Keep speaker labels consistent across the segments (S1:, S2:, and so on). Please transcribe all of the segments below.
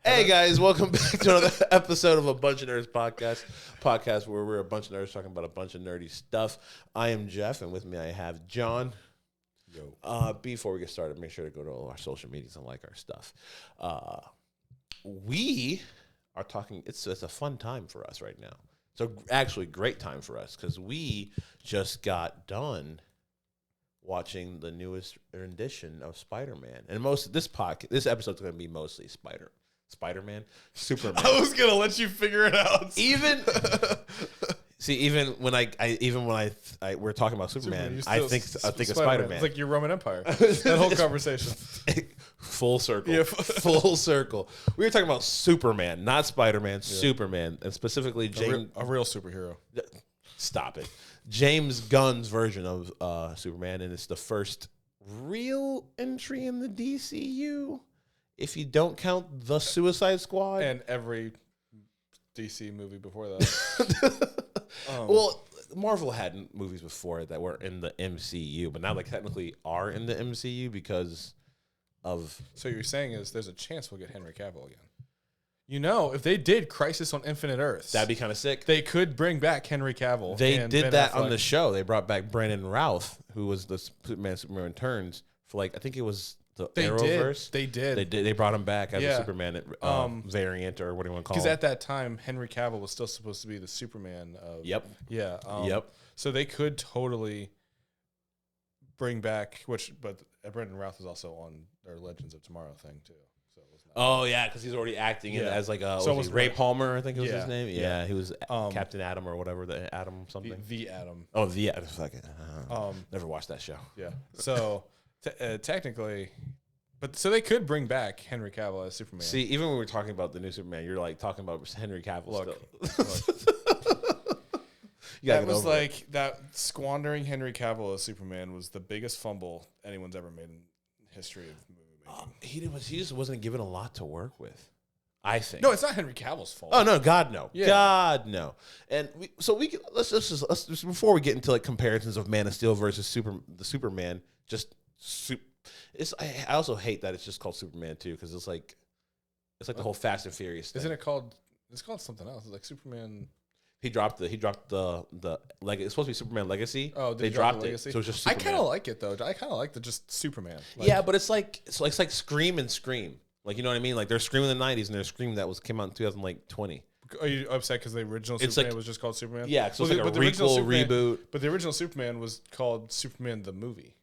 S1: Hey guys, welcome back to another episode of A Bunch of Nerds podcast where we're a bunch of nerds talking about a bunch of nerdy stuff. I am Jeff, and with me I have John.
S2: Yo.
S1: Before we get started, make sure to go to all our social medias and like our stuff. We are talking. It's a fun time for us right now. It's actually a great time for us because we just got done watching the newest rendition of Spider-Man, and this episode's going to be mostly Spider-Man, Superman.
S2: I was gonna let you figure it out.
S1: Even when we're talking about Superman, I think of Spider-Man.
S2: It's like your Roman Empire. That whole conversation.
S1: Full circle.
S2: Yeah.
S1: Full circle. We were talking about Superman, not Spider-Man, Superman, and specifically
S2: a real superhero.
S1: Stop it. James Gunn's version of Superman, and it's the first real entry in the DCU, if you don't count the Suicide Squad.
S2: And every DC movie before that.
S1: Well, Marvel had movies before that were in the MCU, but now they technically are in the MCU because of...
S2: So you're saying is there's a chance we'll get Henry Cavill again. You know, if they did Crisis on Infinite Earths,
S1: that'd be kind of sick.
S2: They could bring back Henry Cavill.
S1: They
S2: and
S1: did
S2: Ben
S1: that
S2: Affleck.
S1: on the show. They brought back Brandon Routh, who was the Superman Returns for I think it was the Arrowverse.
S2: They did.
S1: They brought him back as a Superman variant, or what do you want to call it?
S2: Because at that time, Henry Cavill was still supposed to be the Superman of...
S1: Yep.
S2: Yeah.
S1: Yep.
S2: So they could totally bring back, but Brandon Routh was also on their Legends of Tomorrow thing, too. So it was not
S1: because he's already acting in as Ray
S2: Ray
S1: Palmer, I think it was his name.
S2: Yeah.
S1: He was Captain Adam or whatever, the Adam something.
S2: The Atom.
S1: Oh, the Atom. Never watched that show.
S2: Yeah. So technically, so they could bring back Henry Cavill as Superman.
S1: See, even when we're talking about the new Superman, you're talking about Henry Cavill
S2: Look.
S1: still.
S2: That was that squandering Henry Cavill as Superman was the biggest fumble anyone's ever made in history of movie making.
S1: He just wasn't given a lot to work with, I think.
S2: No, it's not Henry Cavill's fault.
S1: Oh no, God no,
S2: Yeah.
S1: God no. And let's just before we get into comparisons of Man of Steel versus the Superman, I also hate that it's just called Superman too, because it's like the whole Fast and Furious thing.
S2: Isn't it called? It's called something else. It's like Superman.
S1: He dropped the it's supposed to be Superman Legacy.
S2: Oh,
S1: they dropped it, so it's just Superman.
S2: I kind of like it though. I kind of like the just Superman.
S1: Yeah, but it's like Scream and Scream. You know what I mean? There's Scream in the 90s and there's Scream that came out in 2020.
S2: Are you upset because the original Superman was just called Superman?
S1: Yeah, so it's a prequel reboot.
S2: But the original Superman was called Superman the movie.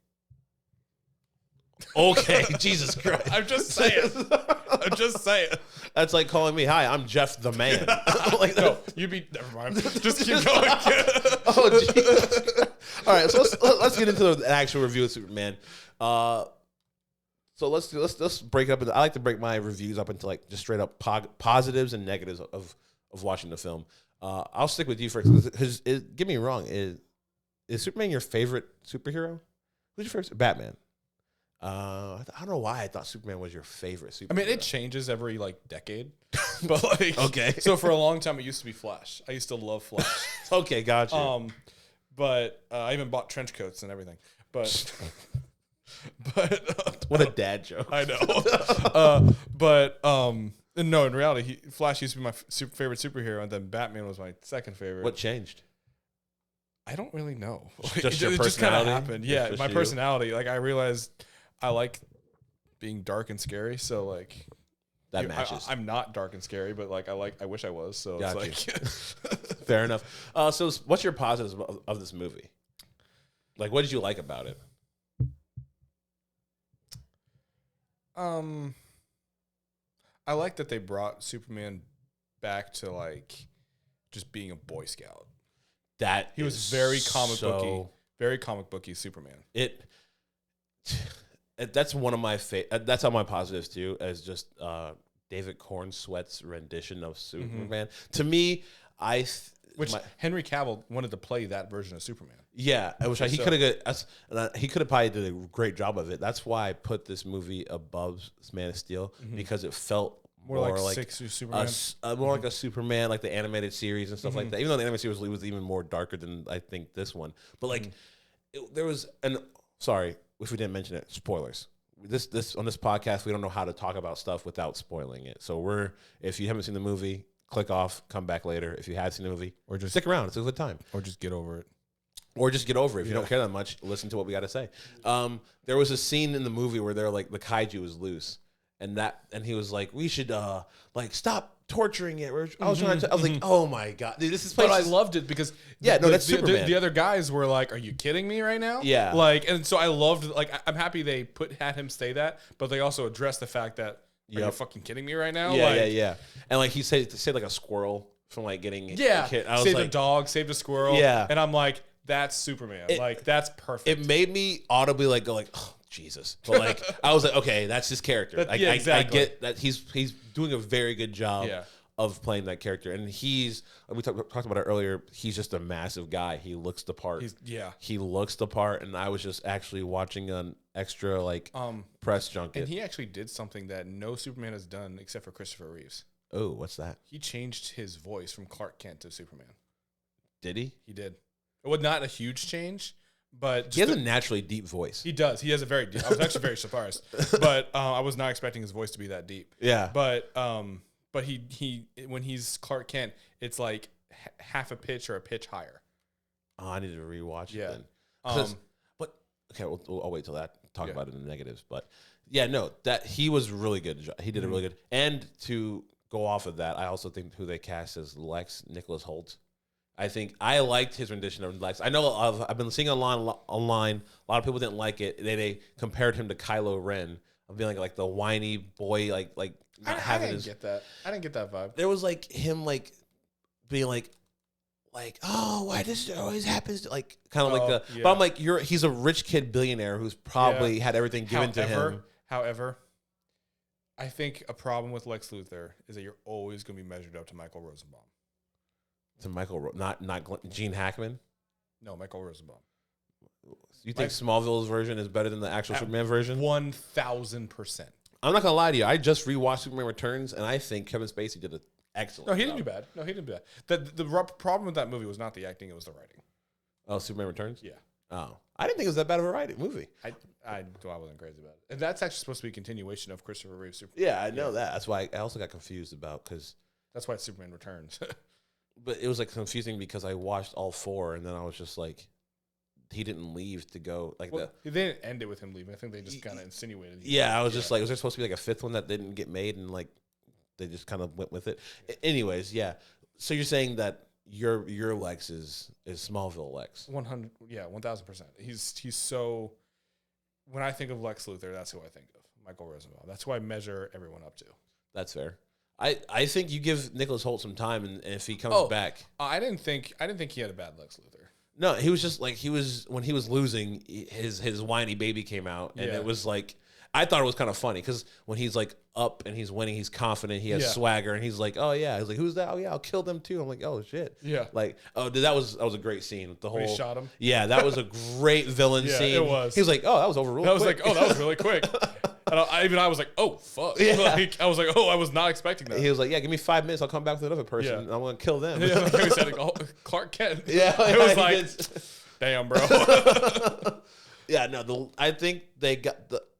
S1: Okay, Jesus Christ.
S2: I'm just saying.
S1: That's like calling me, hi, I'm Jeff the Man.
S2: No, never mind. Just keep going.
S1: Oh, Jesus. All right, so let's get into the actual review of Superman. So let's break up. I like to break my reviews up into just straight up positives and negatives of watching the film. I'll stick with you first because get me wrong, is Superman your favorite superhero? Who's your favorite? Batman. I don't know why I thought Superman was your favorite superhero.
S2: I mean, it changes every decade, but
S1: okay.
S2: So for a long time, it used to be Flash. I used to love Flash.
S1: Okay, gotcha.
S2: But I even bought trench coats and everything. But
S1: what a dad joke.
S2: I know. No, in reality, Flash used to be my favorite superhero, and then Batman was my second favorite.
S1: What changed?
S2: I don't really know.
S1: Just your personality?
S2: It just kind of happened. Yeah,
S1: just
S2: my
S1: you?
S2: personality. I realized I like being dark and scary. So
S1: that matches.
S2: I'm not dark and scary, but I wish I was. So
S1: Got
S2: it's
S1: fair enough. So what's your positives of this movie? What did you like about it?
S2: I like that they brought Superman back to just being a Boy Scout.
S1: That
S2: he was very comic booky Superman.
S1: That's one of my that's on my positives too, as just David Cornsweet's rendition of Superman. To me,
S2: Henry Cavill wanted to play that version of Superman.
S1: Yeah, I wish he could have probably did a great job of it. That's why I put this movie above Man of Steel, because it felt more like
S2: Superman.
S1: More like a Superman, like the animated series and stuff like that. Even though the animated series was even more darker than I think this one, but there was sorry if we didn't mention it. Spoilers. this on this podcast, we don't know how to talk about stuff without spoiling it. So if you haven't seen the movie, click off, come back later. If you have seen the movie, or just stick around. It's a good time.
S2: Or just get over it.
S1: Or just get over it. If you don't care that much, listen to what we got to say. There was a scene in the movie where they're like the kaiju was loose, and he was like, we should like stop torturing it. I was like, oh my god, dude, this is.
S2: But I loved it because
S1: that's Superman.
S2: The other guys were like, are you kidding me right now?
S1: Yeah,
S2: like, and so I loved I'm happy they had him say that, but they also addressed the fact that are you fucking kidding me right now?
S1: Yeah. And like he said like a squirrel from like getting
S2: saved a dog, saved a squirrel.
S1: Yeah,
S2: and I'm like, that's Superman. That's perfect.
S1: It made me audibly like go like, oh Jesus, but like I was like, okay, that's his character. Exactly. I get that he's doing a very good job of playing that character, and we talked about it earlier. He's just a massive guy. He looks the part. He looks the part, and I was just actually watching an extra press junket,
S2: and he actually did something that no Superman has done except for Christopher Reeves.
S1: Oh, what's that?
S2: He changed his voice from Clark Kent to Superman.
S1: Did he?
S2: He did. It was not a huge change, but
S1: he has a naturally deep voice.
S2: He does. He has a very deep. I was actually very surprised, but I was not expecting his voice to be that deep.
S1: Yeah.
S2: But he when he's Clark Kent, it's like half a pitch or a pitch higher.
S1: Oh, I need to rewatch it then. But okay, I'll wait till that. Talk about it in the negatives, but yeah, no, that he was really good. He did a really good. And to go off of that, I also think who they cast as Lex, Nicholas Hoult. I think I liked his rendition of Lex. I know I've been seeing online. A lot of people didn't like it. They compared him to Kylo Ren. I'm feeling like the whiny boy, like not having his.
S2: Get that. I didn't get that vibe.
S1: There was like him being like, oh, why this always happens? Like kind of like the. Yeah. But I'm like, he's a rich kid billionaire who's probably had everything given to him.
S2: However, I think a problem with Lex Luthor is that you're always going to be measured up to Michael Rosenbaum.
S1: To not Gene Hackman?
S2: No, Michael Rosenbaum.
S1: You think Smallville's version is better than the actual Superman version?
S2: 1,000%.
S1: I'm not gonna lie to you. I just rewatched Superman Returns, and I think Kevin Spacey did an excellent.
S2: No, he didn't do bad. The problem with that movie was not the acting; it was the writing.
S1: Oh, Superman Returns?
S2: Yeah.
S1: Oh, I didn't think it was that bad of a writing movie.
S2: I wasn't crazy about it, and that's actually supposed to be a continuation of Christopher Reeve's Superman.
S1: Yeah, I know that. That's why I also got confused about
S2: that's why it's Superman Returns.
S1: But it was like confusing because I watched all four, and then I was just like, he didn't leave to go
S2: They didn't end it with him leaving. I think they just kind of insinuated.
S1: Yeah, I was just like, was there supposed to be like a fifth one that didn't get made, and like they just kind of went with it? Anyways, yeah. So you're saying that your Lex is Smallville Lex?
S2: 1,000%. He's so. When I think of Lex Luthor, that's who I think of. Michael Rosenbaum. That's who I measure everyone up to.
S1: That's fair. I think you give Nicholas Hoult some time, and if he comes back,
S2: I didn't think he had a bad Lex Luthor.
S1: No, he was just like when he was losing, his whiny baby came out, and it was like I thought it was kind of funny because when he's like up and he's winning, he's confident, he has swagger, and he's like, oh yeah, he's like, who's that? Oh yeah, I'll kill them too. I'm like, oh shit,
S2: yeah,
S1: like dude, that was a great scene. The whole
S2: when he shot him,
S1: yeah, that was a great villain scene.
S2: It was.
S1: He was like, oh, that was over real quick.
S2: Like, oh, that was really quick. And I was like, oh fuck!
S1: Yeah.
S2: Like, I was like, oh, I was not expecting that.
S1: He was like, yeah, give me 5 minutes, I'll come back with another person, and I'm gonna kill them.
S2: Yeah, like he said, Clark Kent.
S1: Yeah,
S2: it was like, damn, bro.
S1: Yeah, no, I think they got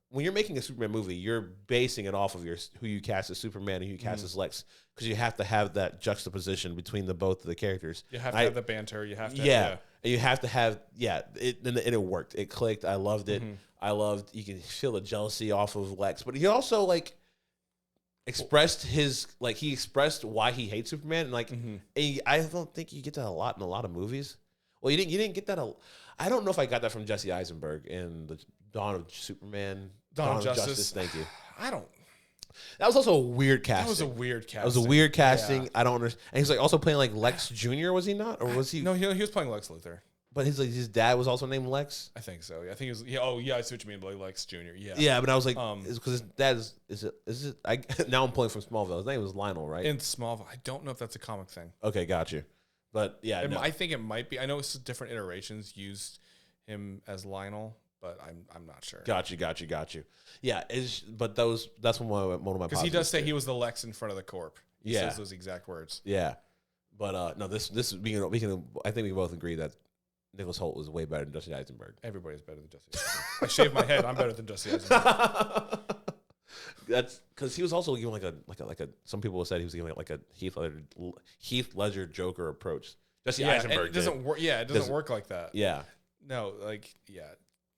S1: when you're making a Superman movie, you're basing it off of who you cast as Superman and who you cast as Lex, because you have to have that juxtaposition between both of the characters.
S2: You have to have the banter. You have to,
S1: and you have to have, and it worked. It clicked. I loved it. You can feel the jealousy off of Lex, but he also expressed he expressed why he hates Superman, and I don't think you get that a lot in a lot of movies. Well, you didn't get that. I don't know if I got that from Jesse Eisenberg in the Dawn of Superman.
S2: Dawn of Justice.
S1: Thank you.
S2: I don't.
S1: That was also a weird casting.
S2: That was a weird casting.
S1: That was a weird casting. Yeah. I don't understand. And he's like also playing like Lex Jr. Was he not, or was he?
S2: No, he was playing Lex Luthor.
S1: But his dad was also named Lex.
S2: I think so. Yeah, I think he was. Yeah. Oh yeah, I see what you mean. Like Lex Jr. Yeah.
S1: Yeah, but I was like, because his dad is it? Now I'm pulling from Smallville. His name was Lionel, right?
S2: In Smallville, I don't know if that's a comic thing.
S1: Okay, got you. But yeah,
S2: I think it might be. I know it's different iterations used him as Lionel, but I'm not sure.
S1: Got you. Yeah, but that's one of my
S2: because he does say he was the Lex in front of the corp. He says those exact words.
S1: Yeah, but no, this I think we both agree that Nicholas Hoult was way better than Jesse Eisenberg.
S2: Everybody's better than Jesse Eisenberg. I shaved my head. I'm better than Jesse Eisenberg.
S1: That's because he was also giving like a. Some people said he was giving like a Heath Ledger Joker approach. Jesse Eisenberg
S2: it doesn't work. Yeah, it doesn't work like that.
S1: Yeah.
S2: No,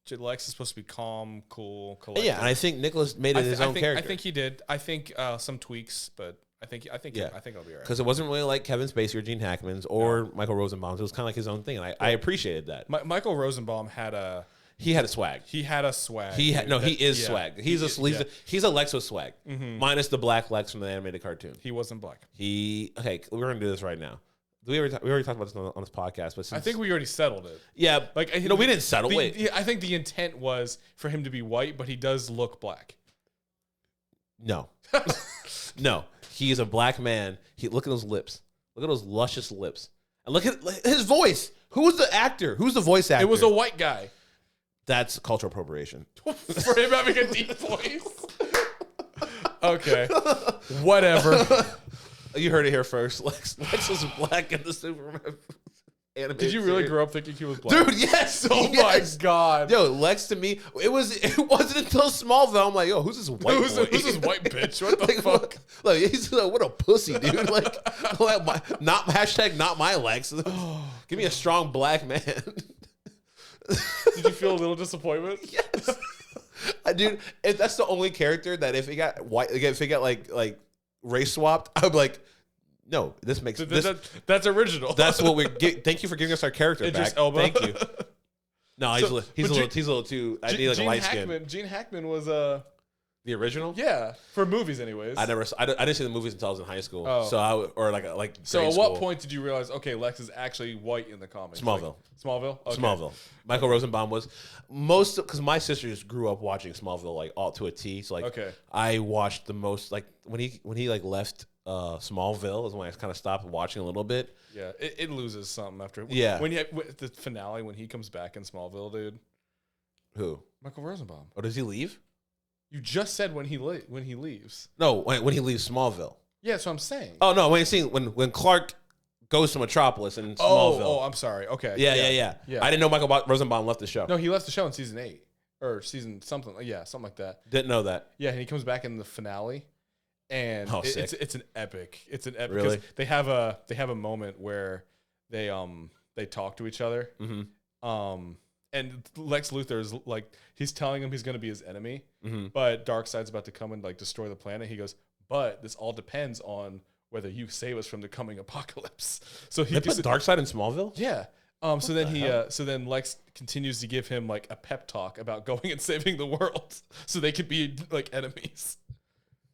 S2: Lex is supposed to be calm, cool, collected.
S1: Yeah, and I think Nicholas made it his own character.
S2: I think he did. I think some tweaks, but I think it'll be all right.
S1: Because it wasn't really like Kevin Spacey or Gene Hackman's or Michael Rosenbaum's. It was kind of like his own thing, and I appreciated that.
S2: Michael Rosenbaum had a swag.
S1: He is swag. He's a Lex with swag, minus the black Lex from the animated cartoon.
S2: He wasn't black.
S1: We're gonna do this right now. We already talked about this on this podcast, but
S2: I think we already settled it.
S1: Yeah, we didn't settle it.
S2: I think the intent was for him to be white, but he does look black.
S1: No, no, he is a black man. Look at those lips. Look at those luscious lips, and look at his voice. Who was the actor? Who's the voice actor?
S2: It was a white guy.
S1: That's cultural appropriation.
S2: For him having a deep voice. Okay, whatever.
S1: You heard it here first. Lex was black in the Superman animated
S2: Did you really grow up thinking he was black?
S1: Dude, yes.
S2: Oh my God.
S1: Yo, Lex to me, it wasn't until Smallville I'm like, yo, who's this white boy?
S2: Who's this white bitch? What the fuck?
S1: Like, he's like, what a pussy, dude. Like not my Lex. Give me a strong black man.
S2: Did you feel a little disappointment?
S1: Yes. Dude, if that's the only character that if it got white, if it got like race swapped, I'd be like, no, this makes
S2: that's original.
S1: That's what we get. Thank you for giving us our character
S2: Idris
S1: back.
S2: Elba.
S1: Thank you. No, he's a little too. I need like a light skin.
S2: Gene Hackman was
S1: the original.
S2: Yeah, for movies, anyways.
S1: I didn't see the movies until I was in high school. Oh. So
S2: So at what point did you realize? Okay, Lex is actually white in the comics.
S1: Smallville.
S2: Smallville. Okay.
S1: Smallville. Michael Rosenbaum was because my sisters grew up watching Smallville like all to a T. So I watched the most like when he like left Smallville is when I kind of stopped watching a little bit.
S2: Yeah, it loses something after.
S1: Yeah,
S2: when the finale when he comes back in Smallville, dude.
S1: Who?
S2: Michael Rosenbaum.
S1: Oh, does he leave?
S2: You just said when he leaves.
S1: No, when he leaves Smallville.
S2: Yeah, that's what I'm saying.
S1: Oh no, when Clark goes to Metropolis in Smallville.
S2: Oh, I'm sorry. Okay.
S1: Yeah. I didn't know Michael Rosenbaum left the show.
S2: No, he left the show in season 8 or season something. Yeah, something like that.
S1: Didn't know that.
S2: Yeah, and he comes back in the finale, and it's an epic. It's an epic.
S1: Really?
S2: They have a moment where they talk to each other.
S1: Mm-hmm.
S2: And Lex Luthor is like he's telling him he's going to be his enemy,
S1: mm-hmm.
S2: but Darkseid's about to come and like destroy the planet. He goes, but this all depends on whether you save us from the coming apocalypse. So he
S1: put Darkseid in Smallville.
S2: Yeah. So then Lex continues to give him like a pep talk about going and saving the world, so they could be like enemies.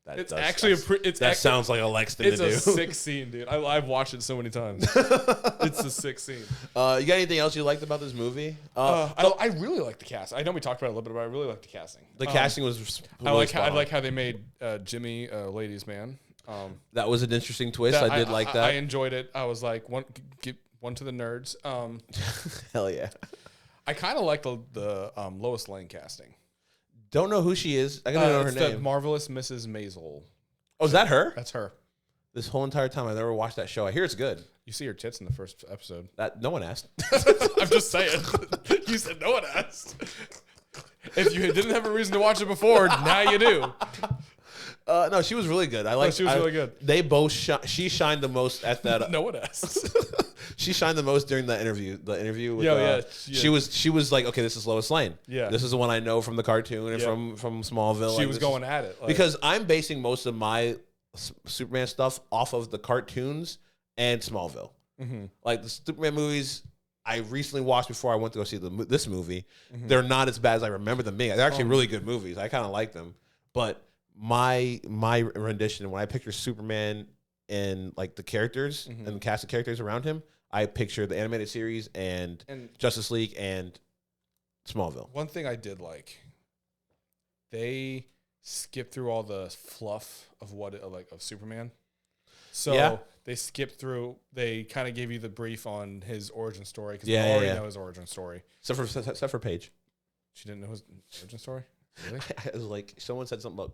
S1: That sounds like a Lex thing to do.
S2: It's a sick scene, dude. I've watched it so many times. It's a sick scene.
S1: You got anything else you liked about this movie?
S2: I really like the cast. I know we talked about it a little bit, but I really like the casting.
S1: The casting was.
S2: I like how they made Jimmy ladies' man.
S1: That was an interesting twist. I did like that.
S2: I enjoyed it. I was like, give one to the nerds.
S1: Hell yeah.
S2: I kind of like the Lois Lane casting.
S1: Don't know who she is. I gotta know her name.
S2: The marvelous Mrs. Maisel.
S1: Oh, is that her?
S2: That's her.
S1: This whole entire time I've never watched that show. I hear it's good.
S2: You see her tits in the first episode.
S1: No one asked.
S2: I'm just saying. You said no one asked. If you didn't have a reason to watch it before, now you do.
S1: No, she was really good.
S2: She was really good.
S1: They both she shined the most at that.
S2: No one asked.
S1: She shined the most during the interview. The interview with
S2: yeah.
S1: She was like, okay, this is Lois Lane.
S2: Yeah.
S1: This is the one I know from the cartoon and from Smallville.
S2: She was going at it.
S1: Because I'm basing most of my Superman stuff off of the cartoons and Smallville.
S2: Mm-hmm.
S1: Like the Superman movies I recently watched before I went to go see this movie.
S2: Mm-hmm.
S1: They're not as bad as I remember them being. They're actually really good movies. I kind of like them. But my rendition, when I picture Superman and like the characters
S2: mm-hmm.
S1: and the cast of characters around him, I picture the animated series and Justice League and Smallville.
S2: One thing I did like, they skipped through all the fluff of of Superman. So they skipped through. They kind of gave you the brief on his origin story because we already know his origin story.
S1: Except for Paige.
S2: She didn't know his origin story. Really?
S1: I was like, someone said something about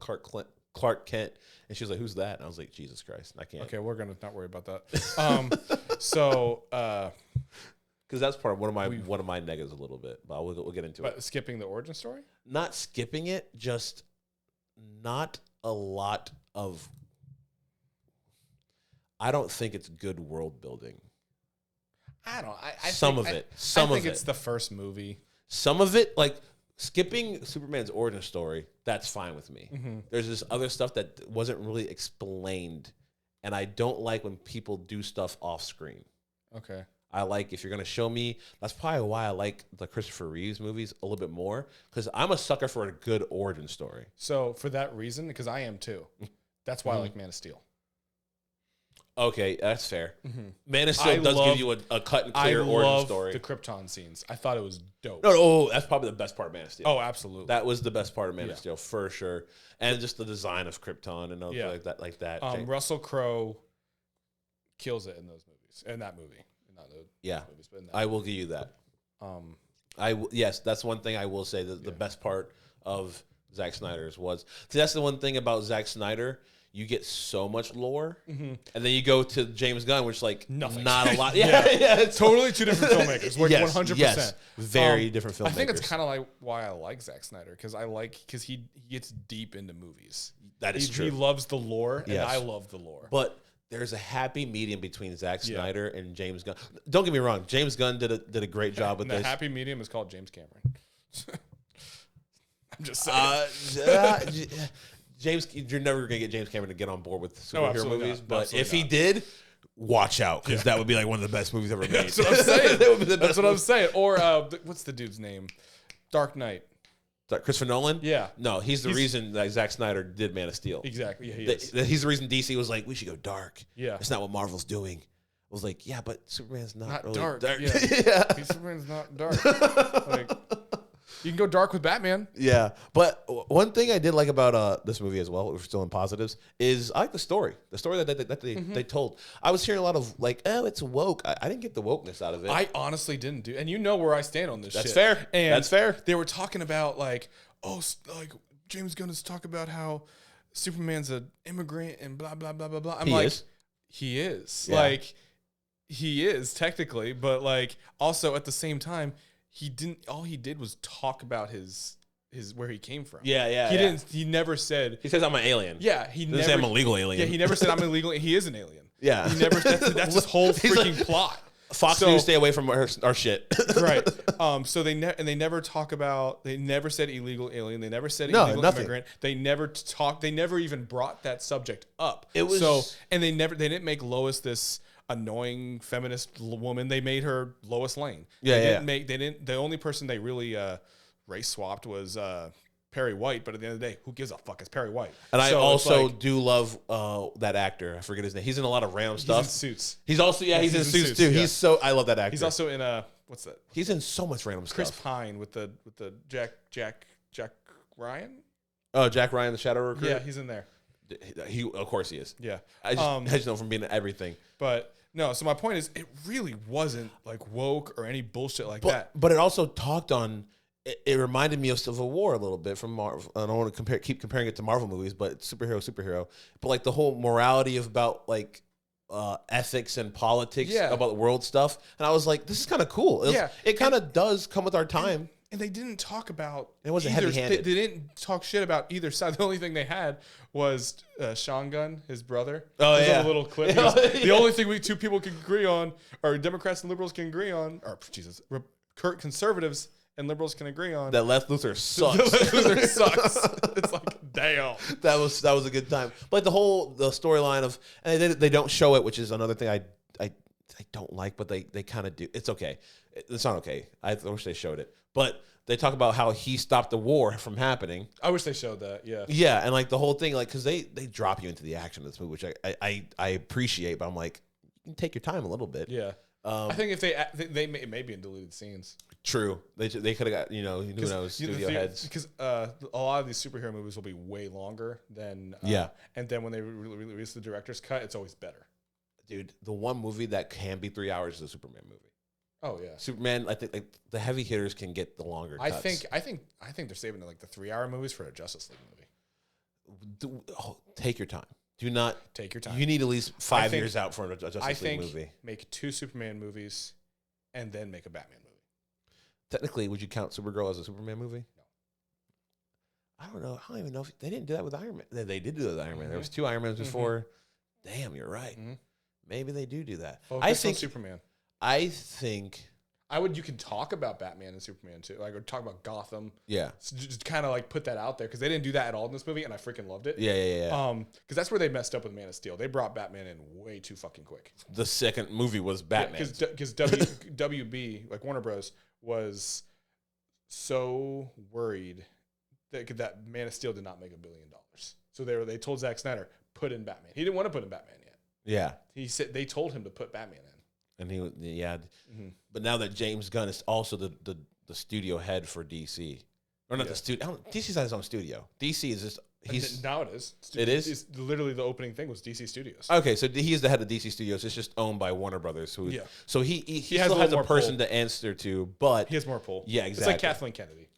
S1: Clark Kent, and she was like, "Who's that?" And I was like, "Jesus Christ, I can't."
S2: Okay, we're gonna not worry about that. So
S1: because that's part of one of my negatives a little bit. But we'll get into it.
S2: But skipping the origin story?
S1: Not skipping it, just not a lot of. I don't think it's good world building.
S2: I don't.
S1: Some of it. I think
S2: it's the first movie.
S1: Some of it, like skipping Superman's origin story, that's fine with me.
S2: Mm-hmm.
S1: There's this other stuff that wasn't really explained, and I don't like when people do stuff off screen.
S2: Okay.
S1: I like if you're gonna show me. That's probably why I like the Christopher Reeves movies a little bit more, because I'm a sucker for a good origin story.
S2: So for that reason, because I am too, that's why I like Man of Steel.
S1: Okay, that's fair.
S2: Mm-hmm.
S1: Man of Steel does give you a cut and clear origin story.
S2: The Krypton scenes. I thought it was dope.
S1: No, that's probably the best part of Man of Steel.
S2: Oh, absolutely.
S1: That was the best part of Man of Steel for sure, and just the design of Krypton and like that.
S2: Russell Crowe kills it in those movies, in that movie. Not the movies, but in that
S1: I will give you that. Yes, that's one thing I will say. That the best part of Zack Snyder's was. See, that's the one thing about Zack Snyder. You get so much lore, and then you go to James Gunn, which
S2: nothing,
S1: not a lot.
S2: It's totally two different filmmakers. 100%.
S1: Yes, very different filmmakers.
S2: I think it's kind of like why I like Zack Snyder because he gets deep into movies.
S1: That is true.
S2: He loves the lore, and I love the lore.
S1: But there's a happy medium between Zack Snyder and James Gunn. Don't get me wrong, James Gunn did a great job with this.
S2: The happy medium is called James Cameron. I'm just saying.
S1: James, you're never gonna get James Cameron to get on board with superhero movies, but if he
S2: not.
S1: did, watch out, because that would be like one of the best movies ever made.
S2: That's what I'm saying. That would be That's what I'm saying. Or what's the dude's name? Dark Knight.
S1: Christopher Nolan?
S2: Yeah.
S1: No, he's the reason that Zack Snyder did Man of Steel.
S2: Exactly. Yeah,
S1: he's the reason DC was like, we should go dark.
S2: Yeah.
S1: It's not what Marvel's doing. I was like, yeah, but Superman's not really
S2: dark.
S1: dark.
S2: Yeah. Superman's not dark. You can go dark with Batman.
S1: Yeah, but one thing I did like about this movie as well, if we're still in positives, is I like the story. The story that they told. I was hearing a lot of like, oh, it's woke. I didn't get the wokeness out of it.
S2: I honestly didn't do, and you know where I stand on this.
S1: That's
S2: shit.
S1: fair.
S2: And
S1: that's fair.
S2: They were talking about like James Gunn is talking about how Superman's an immigrant and blah blah blah blah blah. I'm he is
S1: Yeah.
S2: like he is technically, but like also at the same time. He didn't. All he did was talk about his where he came from.
S1: Yeah.
S2: He didn't. He never said.
S1: He says I'm an alien.
S2: Yeah. He
S1: doesn't
S2: never
S1: say I'm a legal alien.
S2: Yeah. He never said I'm illegal. He is an alien.
S1: Yeah.
S2: He never. That's his whole freaking plot.
S1: Fox News, stay away from our shit.
S2: Right. So they never talk about. They never said illegal alien. They never said illegal immigrant. They never talked. They never even brought that subject up.
S1: It was
S2: and they didn't make Lois this annoying feminist woman. They made her Lois Lane. The only person they really race swapped was Perry White, but at the end of the day, who gives a fuck? It's Perry White.
S1: And I also do love that actor. I forget his name. He's in a lot of random stuff.
S2: He's in Suits.
S1: He's also he's in Suits too.
S2: Yeah.
S1: I love that actor.
S2: He's also in what's that?
S1: He's in so much random
S2: Chris
S1: stuff.
S2: Pine with the Jack Ryan.
S1: Oh, Jack Ryan, the Shadow Recruit.
S2: Yeah, he's in there.
S1: He of course he is.
S2: Yeah,
S1: I just know from being in everything.
S2: But no, so my point is, it really wasn't like woke or any bullshit like that.
S1: But it also talked on. It reminded me of Civil War a little bit from Marvel. I don't want to keep comparing it to Marvel movies, but it's superhero. But like the whole morality about like ethics and politics about the world stuff, and I was like, this is kind of cool. It kind of does come with our time.
S2: And they didn't talk about.
S1: It wasn't heavy-handed.
S2: They didn't talk shit about either side. The only thing they had was Sean Gunn, his brother.
S1: Oh yeah,
S2: a little clip. The only thing two people can agree on, or Democrats and liberals can agree on, or conservatives and liberals can agree on,
S1: that Lex Luthor sucks.
S2: Lex Luthor sucks. It's like, damn.
S1: That was a good time. But the storyline of, and they don't show it, which is another thing I don't like, but they kind of do. It's okay. It's not okay. I wish they showed it. But they talk about how he stopped the war from happening.
S2: I wish they showed that. Yeah.
S1: Yeah, and like the whole thing, like because they drop you into the action of this movie, which I appreciate, but I'm like, you can take your time a little bit.
S2: Yeah. I think if they may be in deleted scenes.
S1: True. They could have got, who knows, studio heads.
S2: Because a lot of these superhero movies will be way longer than and then when they release the director's cut, it's always better.
S1: Dude, the one movie that can be 3 hours is a Superman movie.
S2: Oh yeah,
S1: Superman. I think like the heavy hitters can get the longer cuts.
S2: I think they're saving like the 3 hour movies for a Justice League movie.
S1: Take your time. Do not
S2: take your time.
S1: You need at least 5 years out for a Justice League movie.
S2: Make 2 Superman movies, and then make a Batman movie.
S1: Technically, would you count Supergirl as a Superman movie?
S2: No.
S1: I don't know. I don't even know if they didn't do that with Iron Man. They did do that with Iron Man. There was 2 Iron Mans before. Damn, you're right. Maybe they do that.
S2: I think Superman.
S1: I think
S2: you can talk about Batman and Superman too. Like, or talk about Gotham.
S1: Yeah.
S2: So just kind of like put that out there because they didn't do that at all in this movie, and I freaking loved it.
S1: Yeah.
S2: Because that's where they messed up with Man of Steel. They brought Batman in way too fucking quick.
S1: The second movie was Batman.
S2: Because WB, like Warner Bros, was so worried that Man of Steel did not make $1 billion. So they told Zack Snyder, put in Batman. He didn't want to put in Batman yet.
S1: Yeah.
S2: He said they told him to put Batman in.
S1: And he was, but now that James Gunn is also the studio head for DC, or not the studio. DC's not his own studio. DC is just
S2: now it is.
S1: It is.
S2: It's literally the opening thing was DC Studios.
S1: Okay, so he is the head of DC Studios. It's just owned by Warner Brothers. So he still has a person to answer to, but
S2: he has more pull.
S1: Yeah, exactly.
S2: It's like Kathleen Kennedy.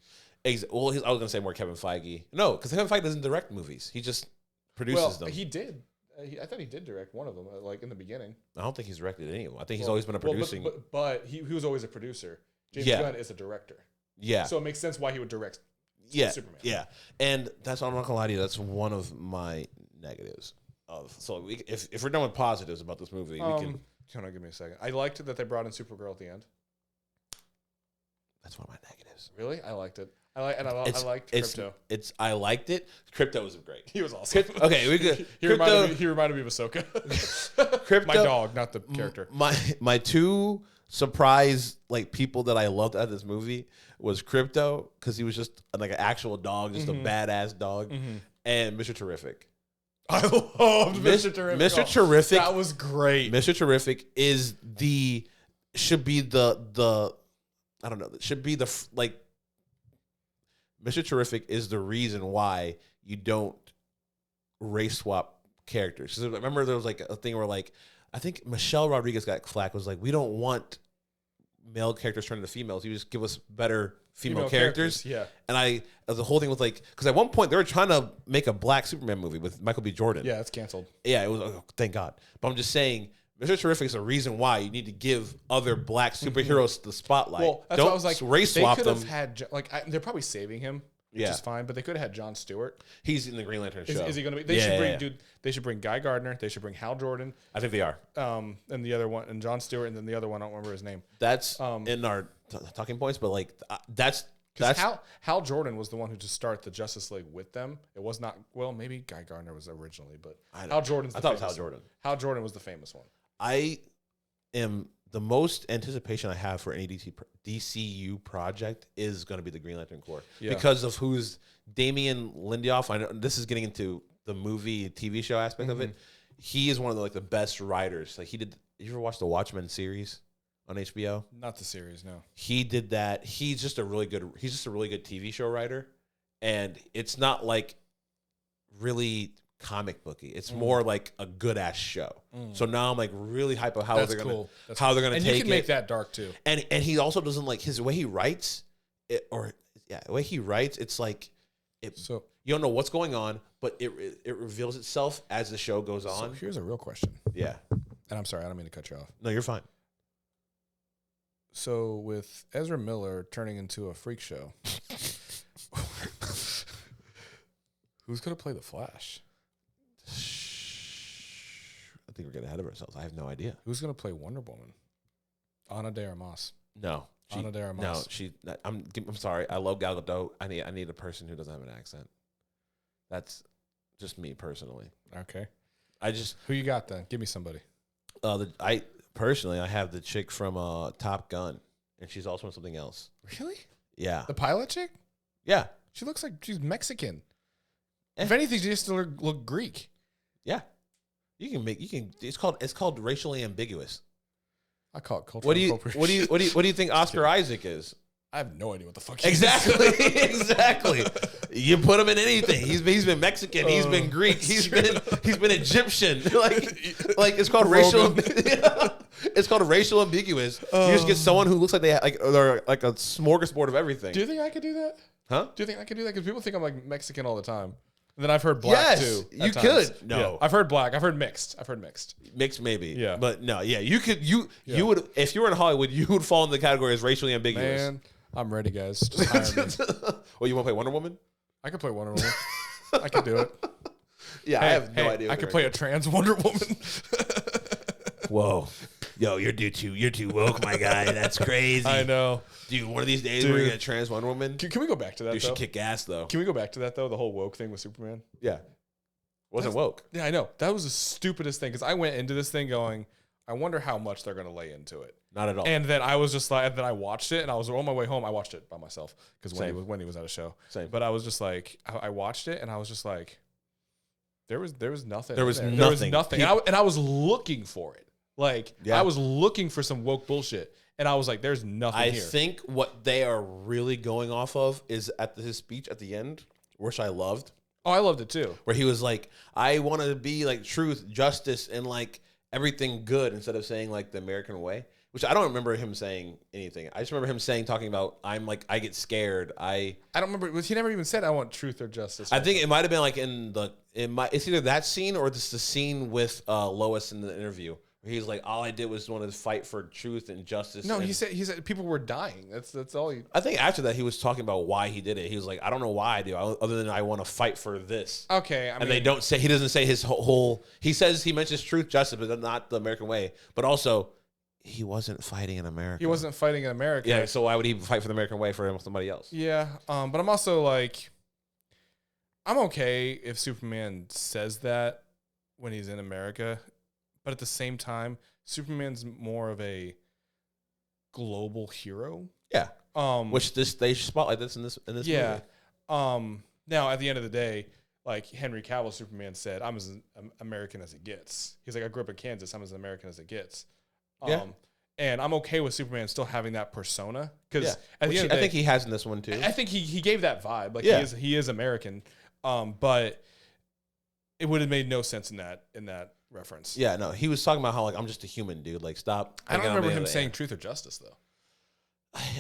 S1: Well, I was gonna say more Kevin Feige. No, because Kevin Feige doesn't direct movies. He just produces them.
S2: He did. I thought he did direct one of them, like in the beginning.
S1: I don't think he's directed any of them. I think he's always been a producing.
S2: But he was always a producer. James Gunn is a director. Yeah. So it makes sense why he would direct Superman.
S1: Yeah. And that's, I'm not going to lie to you, that's one of my negatives. If we're done with positives about this movie, we can...
S2: Hold on, give me a second. I liked it that they brought in Supergirl at the end.
S1: That's one of my negatives.
S2: Really? I liked it. I liked Crypto.
S1: I liked it. Crypto was great.
S2: He was awesome.
S1: Okay, we good.
S2: He reminded me of Ahsoka.
S1: Crypto,
S2: my dog, not the character.
S1: My 2 surprise people that I loved out of this movie was Crypto, because he was just like an actual dog, just a badass dog, and Mr. Terrific.
S2: I loved Mr. Terrific.
S1: Mr. Terrific.
S2: That was great.
S1: Mr. Terrific should be the I don't know. Should be Mr. Terrific is the reason why you don't race swap characters. So remember, there was a thing where I think Michelle Rodriguez got flack, was we don't want male characters turning into females. You just give us better female characters.
S2: Yeah.
S1: And the whole thing was because at one point they were trying to make a black Superman movie with Michael B. Jordan.
S2: Yeah, it's canceled.
S1: Yeah, it was. Thank God. But I'm just saying, Mr. Terrific is a reason why you need to give other black superheroes the spotlight.
S2: Well, that's
S1: don't
S2: what I was like.
S1: Race swap them.
S2: They could have had they're probably saving him, which is fine. But they could have had Jon Stewart.
S1: He's in the Green Lantern show.
S2: Is he going to be? They should bring dude. They should bring Guy Gardner. They should bring Hal Jordan.
S1: I think they are.
S2: And the other one, and Jon Stewart, and then the other one, I don't remember his name.
S1: That's in our talking points, but that's
S2: Hal Jordan was the one who just started the Justice League with them. It was not maybe Guy Gardner was originally, but Hal Jordan's. I thought it was Hal Jordan. Hal Jordan was the famous one.
S1: The most anticipation I have for any DCU project is going to be the Green Lantern Corps because of who's Damian Lindelof. I know this is getting into the movie TV show aspect of it. He is one of the best writers. He did. You ever watch the Watchmen series on HBO?
S2: Not the series, no.
S1: He did that. He's just a really good TV show writer, and it's not really comic booky. It's more like a good ass show. So now I'm really hype of how they're gonna take it.
S2: And you can make that dark too.
S1: And he also doesn't his way he writes it, the way he writes. It's so you don't know what's going on, but it reveals itself as the show goes on.
S2: So here's a real question.
S1: Yeah,
S2: and I'm sorry, I don't mean to cut you off.
S1: No, you're fine.
S2: So with Ezra Miller turning into a freak show, who's gonna play the Flash?
S1: I think we're getting ahead of ourselves. I have no idea.
S2: Who's going to play Wonder Woman? Ana de Armas.
S1: No.
S2: Ana de Armas.
S1: No, I'm sorry. I love Gal Gadot. I need a person who doesn't have an accent. That's just me personally.
S2: Okay.
S1: Who
S2: you got then? Give me somebody.
S1: I have the chick from Top Gun, and she's also in something else.
S2: Really?
S1: Yeah.
S2: The pilot chick?
S1: Yeah.
S2: She looks like she's Mexican. If anything, she just look Greek.
S1: Yeah. It's called racially ambiguous.
S2: I call it cultural appropriation.
S1: What do you think Oscar Isaac is?
S2: I have no idea what the fuck he
S1: is. Exactly. You put him in anything. He's been Mexican. He's been Greek. He's been Egyptian. It's called racial. It's called racial ambiguous. You just get someone who looks like they're like a smorgasbord of everything.
S2: Do you think I could do that?
S1: Huh?
S2: Do you think I could do that? Because people think I'm Mexican all the time. And then I've heard black too.
S1: You could. No,
S2: yeah. I've heard black. I've heard mixed.
S1: Mixed maybe.
S2: Yeah.
S1: But no, yeah, you could. You would, if you were in Hollywood, you would fall in the category as racially ambiguous.
S2: Man, I'm ready, guys. Just hire me.
S1: Well, you want to play Wonder Woman?
S2: I could play Wonder Woman. I could do it.
S1: Yeah, I have no idea.
S2: I could play a trans Wonder Woman.
S1: Whoa. Yo, you're too woke, my guy. That's crazy.
S2: I know.
S1: Dude, one of these days we're going to get a trans Wonder Woman.
S2: Can we go back to that,
S1: You should kick ass, though.
S2: Can we go back to that, though? The whole woke thing with Superman?
S1: Yeah. Wasn't woke.
S2: Yeah, I know. That was the stupidest thing, because I went into this thing going, I wonder how much they're going to lay into it.
S1: Not at all.
S2: And then I was just like, and then I watched it, and I was on my way home. I watched it by myself, because Wendy was at a show.
S1: Same.
S2: But I was just like, I watched it, and I was just like, there was nothing.
S1: There was
S2: nothing.
S1: nothing.
S2: There was nothing. And I was looking for it. Like, I was looking for some woke bullshit. And I was like, there's nothing here.
S1: I think what they are really going off of is at his speech at the end, which I loved.
S2: Oh, I loved it too.
S1: Where he was like, I want to be like truth, justice, and like everything good, instead of saying like the American way, which I don't remember him saying anything. I just remember him talking about, I'm like, I get scared. I don't remember.
S2: He never even said, I want truth or justice.
S1: I think it might have been like it's either that scene or it's the scene with Lois in the interview. He's like, all I did was want to fight for truth and justice.
S2: No, he said people were dying. That's all he.
S1: I think after that he was talking about why he did it. He was like, I don't know why I do, other than I want to fight for this.
S2: Okay,
S1: and they don't say, he doesn't say his whole. He mentions truth, justice, but not the American way. But also, he wasn't fighting in America.
S2: He wasn't fighting in America.
S1: Yeah, so why would he fight for the American way for somebody else?
S2: Yeah, but I'm also like, I'm okay if Superman says that when he's in America. But at the same time, Superman's more of a global hero.
S1: Yeah. Which they spotlight this in this movie.
S2: Now at the end of the day, like Henry Cavill Superman said, I'm as American as it gets. He's like, I grew up in Kansas. I'm as American as it gets. And I'm okay with Superman still having that persona, because at the end of the day,
S1: I think he has in this one too.
S2: I think he gave that vibe. Like he is American. But it would have made no sense in that reference.
S1: Yeah, no, he was talking about how like, I'm just a human, dude. Like, stop.
S2: I don't remember him saying truth or justice though.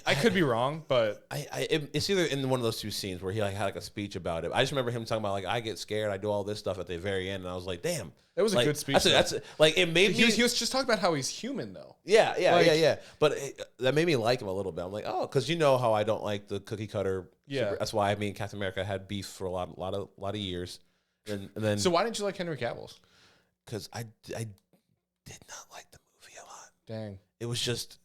S2: I could be wrong, but
S1: it's either in one of those two scenes where he like had like a speech about it. I just remember him talking about like, I get scared, I do all this stuff at the very end, and I was like, damn,
S2: it was
S1: like,
S2: a good speech.
S1: That's like it made me.
S2: He was just talking about how he's human though.
S1: Yeah. But that made me like him a little bit. I'm like, oh, because you know how I don't like the cookie cutter.
S2: Yeah,
S1: that's why me and Captain America had beef for a lot of years. And then
S2: so why didn't you like Henry Cavill's?
S1: Because I did not like the movie a lot.
S2: Dang.
S1: It was just,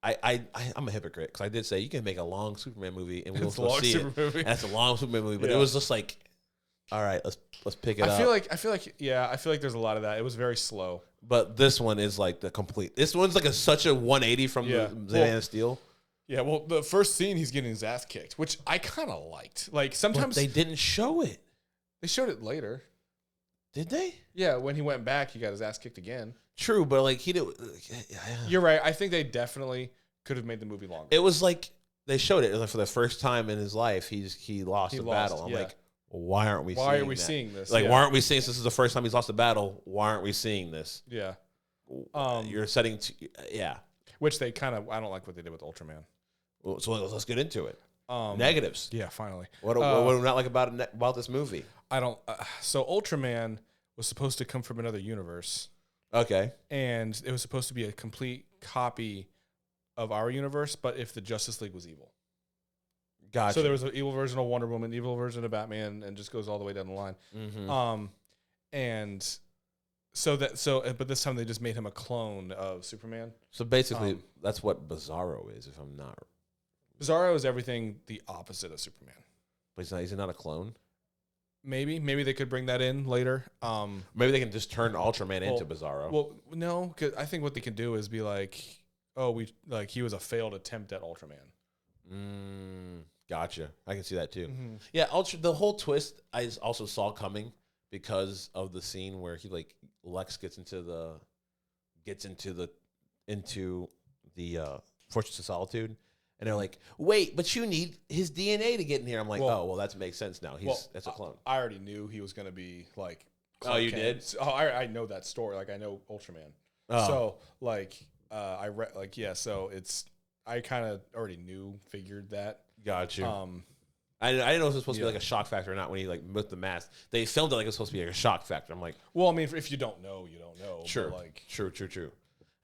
S1: I'm a hypocrite, because I did say you can make a long Superman movie and we'll see it. And that's a long Superman movie, but it was just like, all right, let's pick it up.
S2: I feel like there's a lot of that. It was very slow.
S1: But this one is like this one's like such a 180 from the Man of Steel.
S2: Yeah, well, the first scene he's getting his ass kicked, which I kind of liked. Like sometimes
S1: they didn't show it.
S2: They showed it later.
S1: Did they?
S2: Yeah, when he went back, he got his ass kicked again.
S1: True, but like he did.
S2: You're right. I think they definitely could have made the movie longer.
S1: It was like they showed it. It was like for the first time in his life, he lost a battle. I'm like, well, why aren't we? Why are we seeing this? Like, why aren't we seeing this? This is the first time he's lost a battle. Why aren't we seeing this?
S2: Yeah.
S1: You're setting.
S2: Which they kind of. I don't like what they did with Ultraman.
S1: Well, so let's get into it. Negatives.
S2: Yeah, finally.
S1: What do we not like about this movie?
S2: I don't. So Ultraman was supposed to come from another universe.
S1: Okay.
S2: And it was supposed to be a complete copy of our universe, but if the Justice League was evil.
S1: Gotcha.
S2: So there was an evil version of Wonder Woman, evil version of Batman, and just goes all the way down the line.
S1: Mm-hmm.
S2: And but this time they just made him a clone of Superman.
S1: So basically, that's what Bizarro is, if I'm not.
S2: Bizarro is everything the opposite of Superman.
S1: But he's not a clone?
S2: Maybe they could bring that in later.
S1: Maybe they can just turn Ultraman into Bizarro.
S2: Well, no, because I think what they can do is be like, he was a failed attempt at Ultraman.
S1: Gotcha. I can see that too.
S2: Mm-hmm.
S1: Yeah, the whole twist I also saw coming because of the scene where Lex gets into the Fortress of Solitude. And they're like, wait, but you need his DNA to get in here. I'm like, that makes sense now. That's a clone.
S2: I already knew he was going to be like.
S1: Oh, you did?
S2: I know that story. Like, I know Ultraman. So, so I kind of already figured that.
S1: Got you. I didn't know if it was supposed to be like a shock factor or not when he like with the mask. They filmed it like it was supposed to be like a shock factor. I'm like,
S2: well, I mean, if you don't know, you don't know.
S1: Sure,
S2: but like,
S1: true.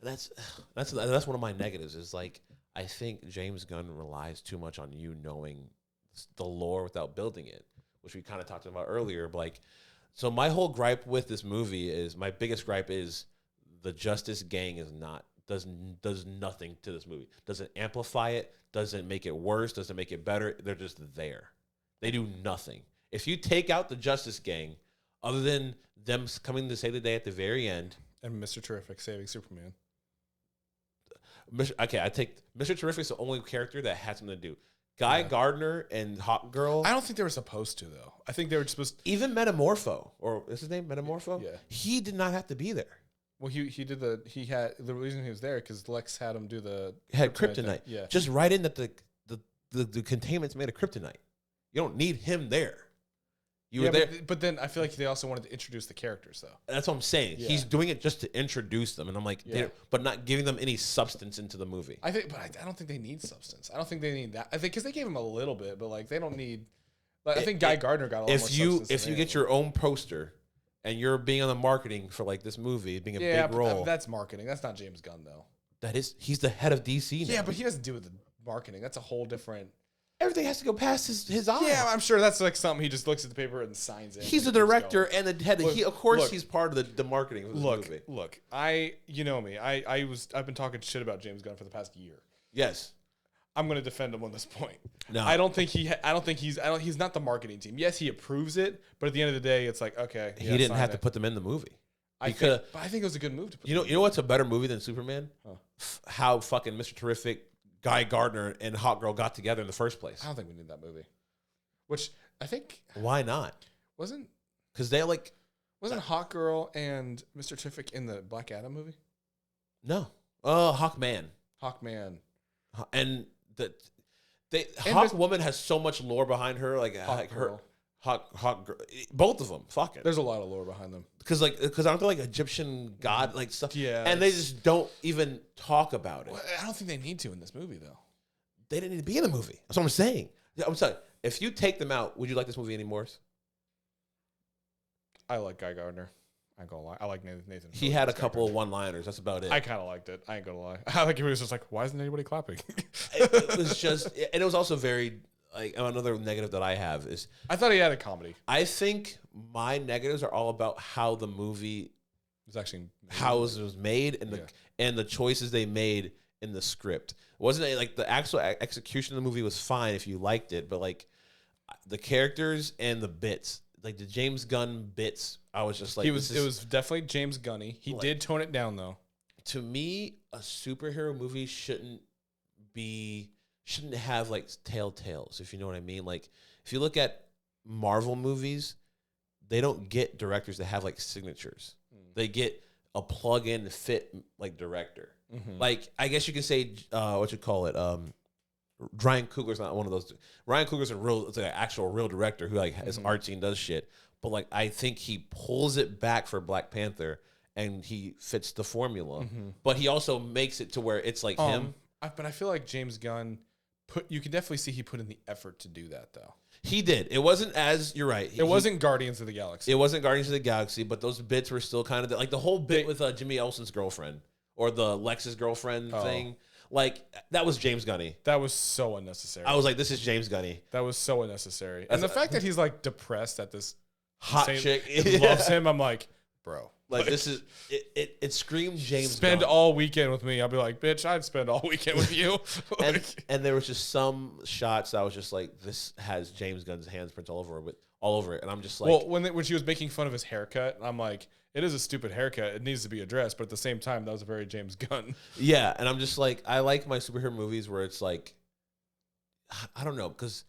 S1: That's one of my negatives. Is like I think James Gunn relies too much on you knowing the lore without building it, which we kind of talked about earlier. But like, so my whole gripe with this movie is my biggest gripe is the Justice Gang is not does nothing to this movie. Doesn't amplify it. Doesn't make it worse. Doesn't make it better. They're just there. They do nothing. If you take out the Justice Gang, other than them coming to save the day at the very end,
S2: and Mr. Terrific saving Superman.
S1: Okay, I take Mr. Terrific's the only character that has something to do. Guy Gardner and Hawk Girl.
S2: I don't think they were supposed to though. I think they were supposed.
S1: Even Metamorpho, or is his name Metamorpho?
S2: Yeah.
S1: He did not have to be there.
S2: Well, he had the reason he was there because Lex had him do the
S1: kryptonite.
S2: Yeah.
S1: Just write in that the containment's made of kryptonite. You don't need him there. You were there,
S2: but then I feel like they also wanted to introduce the characters though.
S1: That's what I'm saying. Yeah. He's doing it just to introduce them, and I'm like, but not giving them any substance into the movie.
S2: I don't think they need substance. I don't think they need that. I think because they gave him a little bit, but like they don't need. Like, I think Guy Gardner got a lot more substance.
S1: If you get your own poster. And you're being on the marketing for like this movie, being a big role.
S2: That's marketing. That's not James Gunn though.
S1: He's the head of DC now.
S2: Yeah, but he doesn't do with the marketing. That's a whole different.
S1: Everything has to go past his eye.
S2: Yeah, I'm sure that's like something he just looks at the paper and signs it.
S1: He's the director and the head. He's part of the marketing of this movie.
S2: Look, you know me. I've been talking shit about James Gunn for the past year.
S1: Yes.
S2: I'm going to defend him on this point.
S1: No,
S2: I don't think he's not the marketing team. Yes, he approves it, but at the end of the day, it's like okay.
S1: He didn't have to put them in the movie.
S2: I think it was a good move to put.
S1: You know what's a better movie than Superman? Huh. How fucking Mr. Terrific, Guy Gardner, and Hot Girl got together in the first place.
S2: I don't think we need that movie. Which I think.
S1: Why not?
S2: Because
S1: they like.
S2: Wasn't Hot Girl and Mr. Terrific in the Black Adam movie?
S1: No. Hawkman. And Hawk Woman has so much lore behind her, like her Hawk Girl, both of them. Fuck it.
S2: There's a lot of lore behind them
S1: because aren't they like Egyptian god like stuff?
S2: Yeah,
S1: and they just don't even talk about it.
S2: Well, I don't think they need to in this movie though.
S1: They didn't need to be in the movie. That's what I'm saying. I'm sorry. If you take them out, would you like this movie anymore?
S2: I like Guy Gardner. I ain't gonna lie. I like Nathan.
S1: He had a couple of one-liners. That's about it.
S2: I kind of liked it. I ain't gonna lie. I like it was just like, why isn't anybody clapping?
S1: it was just, and it was also very like another negative that I have is
S2: I thought he had a comedy.
S1: I think my negatives are all about how the movie
S2: was actually
S1: how it was made and the choices they made in the script. Wasn't it like the actual execution of the movie was fine if you liked it, but like the characters and the bits. Like the James Gunn bits, I was just like,
S2: it was definitely James Gunny. He did tone it down though.
S1: To me, a superhero movie shouldn't have like telltales, if you know what I mean. Like if you look at Marvel movies, they don't get directors that have like signatures. They get a plug-in to fit like director. Mm-hmm. Like I guess you can say what you call it. Ryan Coogler's not one of those. Ryan Coogler's it's like an actual real director who like is artsy and does shit. But like I think he pulls it back for Black Panther and he fits the formula. Mm-hmm. But he also makes it to where it's like him.
S2: But I feel like James Gunn you can definitely see he put in the effort to do that though.
S1: He did. It wasn't you're right.
S2: It wasn't Guardians of the Galaxy.
S1: It wasn't Guardians of the Galaxy, but those bits were still kind of like the whole bit with Jimmy Olsen's girlfriend or the Lex's girlfriend thing. Like, that was James Gunny.
S2: That was so unnecessary.
S1: I was like, this is James Gunny.
S2: That was so unnecessary. And the fact that he's, like, depressed at this
S1: hot chick
S2: loves him, I'm like, bro.
S1: Like, this is, it screams James
S2: Spend
S1: Gunn.
S2: all weekend with me. I'll be like, bitch, I'd spend all weekend with you.
S1: and there was just some shots that I was just like, this has James Gunn's handprints all over it. And I'm just like.
S2: Well, when she was making fun of his haircut, I'm like, it is a stupid haircut. It needs to be addressed. But at the same time, that was a very James Gunn.
S1: Yeah. And I'm just like, I like my superhero movies where it's like, I don't know, because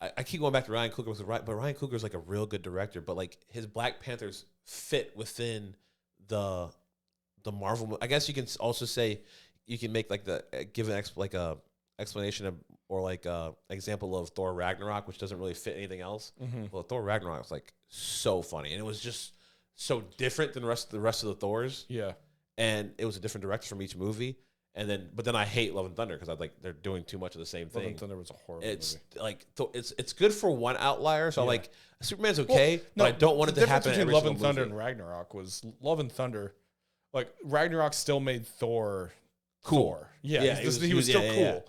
S1: I keep going back to Ryan Coogler, but Ryan Coogler's like a real good director. But like his Black Panthers fit within the Marvel. I guess you can also say you can make like give an explanation of, or like example of Thor Ragnarok, which doesn't really fit anything else. Mm-hmm. Well, Thor Ragnarok was like so funny, and it was just so different than the rest of the Thors.
S2: Yeah,
S1: and it was a different director from each movie, but then I hate Love and Thunder because I like they're doing too much of the same thing.
S2: Love and Thunder was a horrible
S1: It's
S2: movie.
S1: like it's good for one outlier. So like Superman's okay, but I don't want it to happen.
S2: Between
S1: every
S2: Love and
S1: single
S2: Thunder
S1: movie.
S2: and Ragnarok was Love and Thunder, like Ragnarok still made Thor
S1: Cool.
S2: Thor. Yeah,
S1: Yeah,
S2: he was still cool.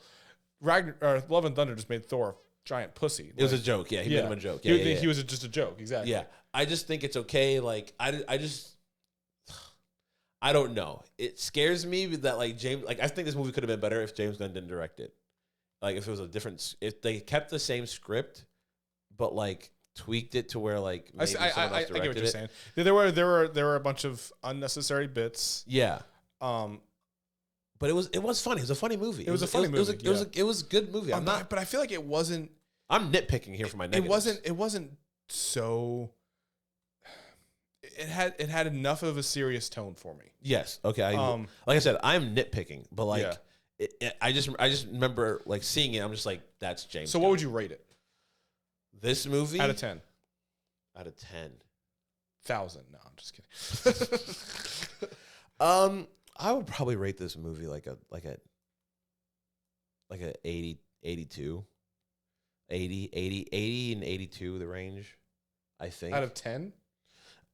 S1: yeah.
S2: Love and Thunder just made Thor a giant pussy.
S1: It was a joke. Yeah, he made him a joke. Yeah,
S2: he was just a joke. Exactly.
S1: Yeah, I just think it's okay. Like I don't know. It scares me that like I think this movie could have been better if James Gunn didn't direct it. Like if it was if they kept the same script, but like tweaked it to where like maybe someone else
S2: I
S1: directed
S2: get what you're
S1: it.
S2: saying. There were a bunch of unnecessary bits.
S1: Yeah.
S2: But
S1: it was funny. It was a funny movie.
S2: It was a funny movie.
S1: It was a good movie.
S2: But I feel like it wasn't.
S1: I'm nitpicking here for my negatives.
S2: It wasn't so. It had enough of a serious tone for me.
S1: Yes. Okay. Like I said, I'm nitpicking, but like I just remember like seeing it. I'm just like, that's James.
S2: So
S1: Gunn.
S2: what would you rate it?
S1: This movie
S2: out of 10.
S1: Out of 10.
S2: 1,000. No, I'm just kidding.
S1: I would probably rate this movie like a 80, 82. 80 and 82 the range, I think.
S2: Out of 10?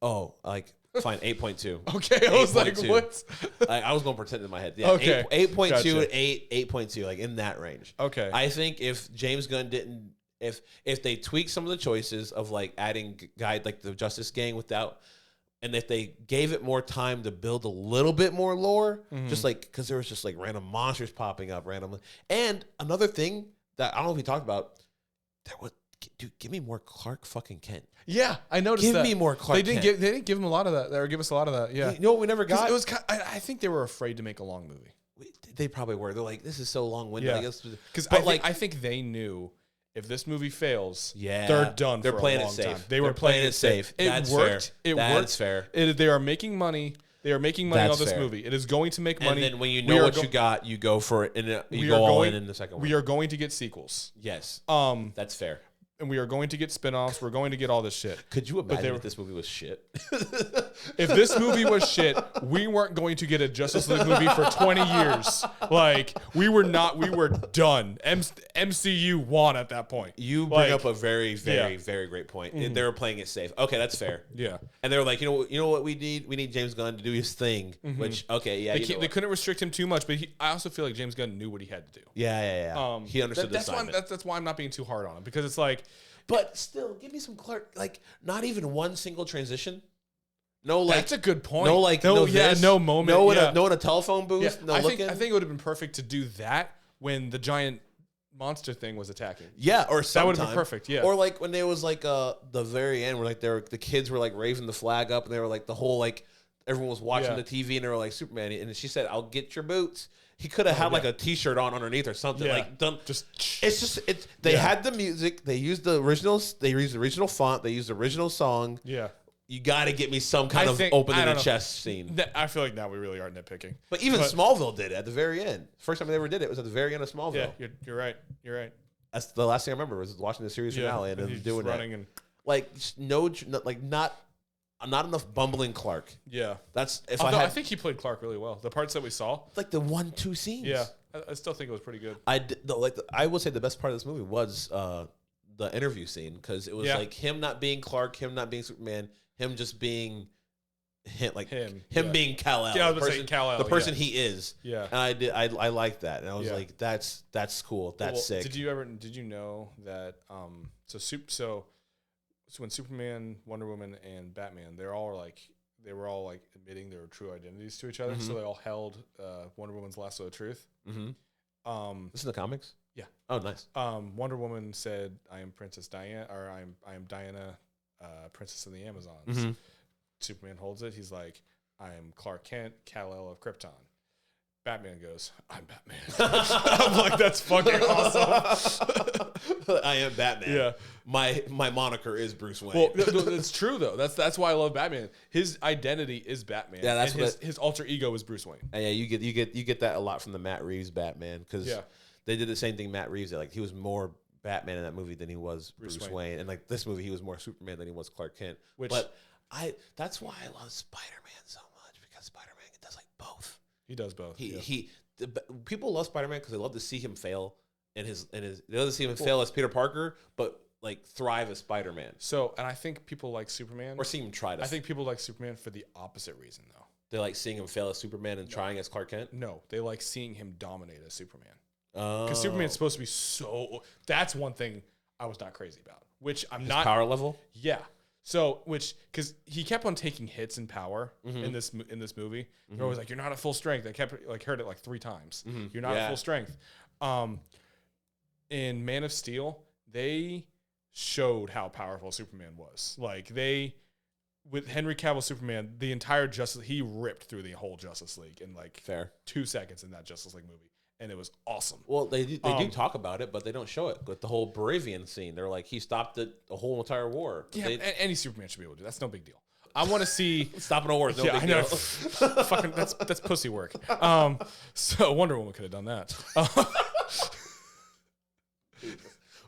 S1: Oh, like fine, 8.2.
S2: Okay, I was like, what?
S1: I was going to pretend in my head. Yeah,
S2: okay.
S1: 8.2
S2: gotcha.
S1: and 8.2, like in that range.
S2: Okay.
S1: I think if James Gunn didn't, if they tweaked some of the choices of like adding guy like the Justice Gang and if they gave it more time to build a little bit more lore, just like, because there was just like random monsters popping up randomly. And another thing that I don't know if we talked about, dude, give me more Clark fucking Kent.
S2: Yeah, I noticed that.
S1: Give me more Clark Kent.
S2: They didn't give him a lot of that, or give us a lot of that. Yeah.
S1: You know what we never got?
S2: It was. I think they were afraid to make a long movie.
S1: They probably were. They're like, this is so long-winded.
S2: Yeah. Because I think they knew if this movie fails, they're done.
S1: They're
S2: for
S1: playing
S2: a long
S1: it safe.
S2: Time. They were playing it safe.
S1: That's
S2: worked.
S1: Fair.
S2: It
S1: That's
S2: worked.
S1: fair.
S2: They are making money. They are making money
S1: That's
S2: on this
S1: fair.
S2: movie. It is going to make money.
S1: And then when you know what you got, you go for it, and you go all in the second one.
S2: We are going to get sequels.
S1: Yes. That's fair.
S2: And we are going to get spinoffs. We're going to get all this shit.
S1: Could you imagine if this movie was shit?
S2: If this movie was shit, we weren't going to get a Justice League movie for 20 years. Like, we were done. MCU won at that point.
S1: You bring up a very, very, very great point. They were playing it safe. Okay, that's fair.
S2: Yeah. And
S1: they were like, you know what we need? We need James Gunn to do his thing, which, okay, yeah.
S2: They couldn't restrict him too much, but I also feel like James Gunn knew what he had to do.
S1: Yeah. He understood the assignment.
S2: That's why I'm not being too hard on him, because it's like,
S1: but still, give me some Clark. Like, not even one single transition. No, like
S2: that's a good point.
S1: No, like no moment. No, in a telephone booth.
S2: Yeah.
S1: No,
S2: I think it would have been perfect to do that when the giant monster thing was attacking.
S1: Yeah, or
S2: that would have been perfect. Yeah,
S1: or like when there was like the very end where like the kids were like raising the flag up and they were like the whole like everyone was watching the TV and they were like Superman and she said, "I'll get your boots." He could have had like a T-shirt on underneath or something.
S2: Yeah.
S1: Like done. They had the music. They used the originals. They used the original font. They used the original song.
S2: Yeah.
S1: You got to get me some kind of opening the chest scene.
S2: I feel like now we really are nitpicking.
S1: But even Smallville did it at the very end. First time they ever did it was at the very end of Smallville.
S2: Yeah, you're right. You're right.
S1: That's the last thing I remember was watching the series finale and then doing that. Like not enough bumbling Clark.
S2: Yeah,
S1: that's
S2: I think he played Clark really well. The parts that we saw,
S1: like the 1-2 scenes.
S2: Yeah, I still think it was pretty good.
S1: I will say the best part of this movie was the interview scene because it was like him not being Clark, him not being Superman, him just being him being Kal-El.
S2: Yeah, I was saying Kal-El,
S1: the person he is.
S2: Yeah,
S1: and I liked that, and I was like, that's cool, that's sick.
S2: Did you know that so when Superman, Wonder Woman, and Batman, they were all like admitting their true identities to each other. So they all held Wonder Woman's lasso of truth.
S1: Mm-hmm. This is the comics.
S2: Yeah.
S1: Oh, nice.
S2: Wonder Woman said, "I am Princess Diana," or "I am Diana, Princess of the Amazons."
S1: Mm-hmm.
S2: Superman holds it. He's like, "I am Clark Kent, Kal-El of Krypton." Batman goes, "I'm Batman." I'm like, that's fucking awesome.
S1: I am Batman.
S2: Yeah.
S1: My moniker is Bruce Wayne.
S2: Well, it's true though. That's why I love Batman. His identity is Batman.
S1: Yeah, that's
S2: his alter ego is Bruce Wayne.
S1: And yeah, you get that a lot from the Matt Reeves Batman because they did the same thing Matt Reeves did. Like he was more Batman in that movie than he was Bruce Wayne. And like this movie, he was more Superman than he was Clark Kent. That's why I love Spider-Man so much because Spider-Man does like both.
S2: He does both.
S1: people love Spider-Man because they love to see him fail they love to see him fail as Peter Parker, but like thrive as Spider-Man.
S2: So, and I think people like Superman,
S1: or see him try to.
S2: I think people like Superman for the opposite reason, though.
S1: They like seeing him fail as Superman and trying as Clark Kent.
S2: No, they like seeing him dominate as Superman. Because Superman's supposed to be so. That's one thing I was not crazy about. Which I'm
S1: His
S2: not.
S1: power level.
S2: Yeah. So, because he kept on taking hits in power in this movie. They're always like, "You're not at full strength." I kept heard it like 3 times. You're not at full strength. In Man of Steel, they showed how powerful Superman was. Like with Henry Cavill Superman, the entire he ripped through the whole Justice League in like 2 seconds in that Justice League movie. And it was awesome.
S1: Well, they do talk about it, but they don't show it. With the whole Baravian scene, they're like, he stopped the whole entire war.
S2: Yeah, any Superman should be able to do. That's no big deal. I want to see
S1: stopping a war. No big
S2: deal.
S1: I know.
S2: Fucking that's pussy work. So Wonder Woman could have done that.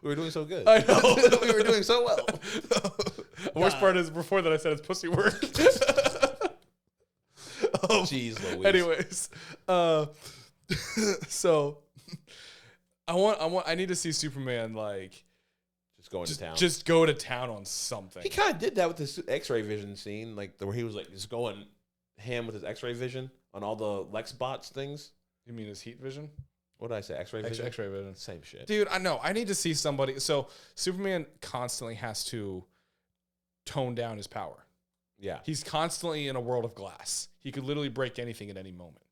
S1: We were doing so good.
S2: I know.
S1: We were doing so well.
S2: The worst part is before that I said it's pussy work.
S1: Jeez Louise.
S2: Anyways, so I need to see Superman like just go to town on something.
S1: He kind of did that with his X-ray vision scene, like where he was like just going ham with his X-ray vision on all the Lex bots things.
S2: You mean his heat vision?
S1: What did I say? X-ray vision.
S2: X-ray vision.
S1: Same shit,
S2: dude. I know. I need to see somebody. So Superman constantly has to tone down his power.
S1: Yeah, he's
S2: constantly in a world of glass. He could literally break anything at any moment.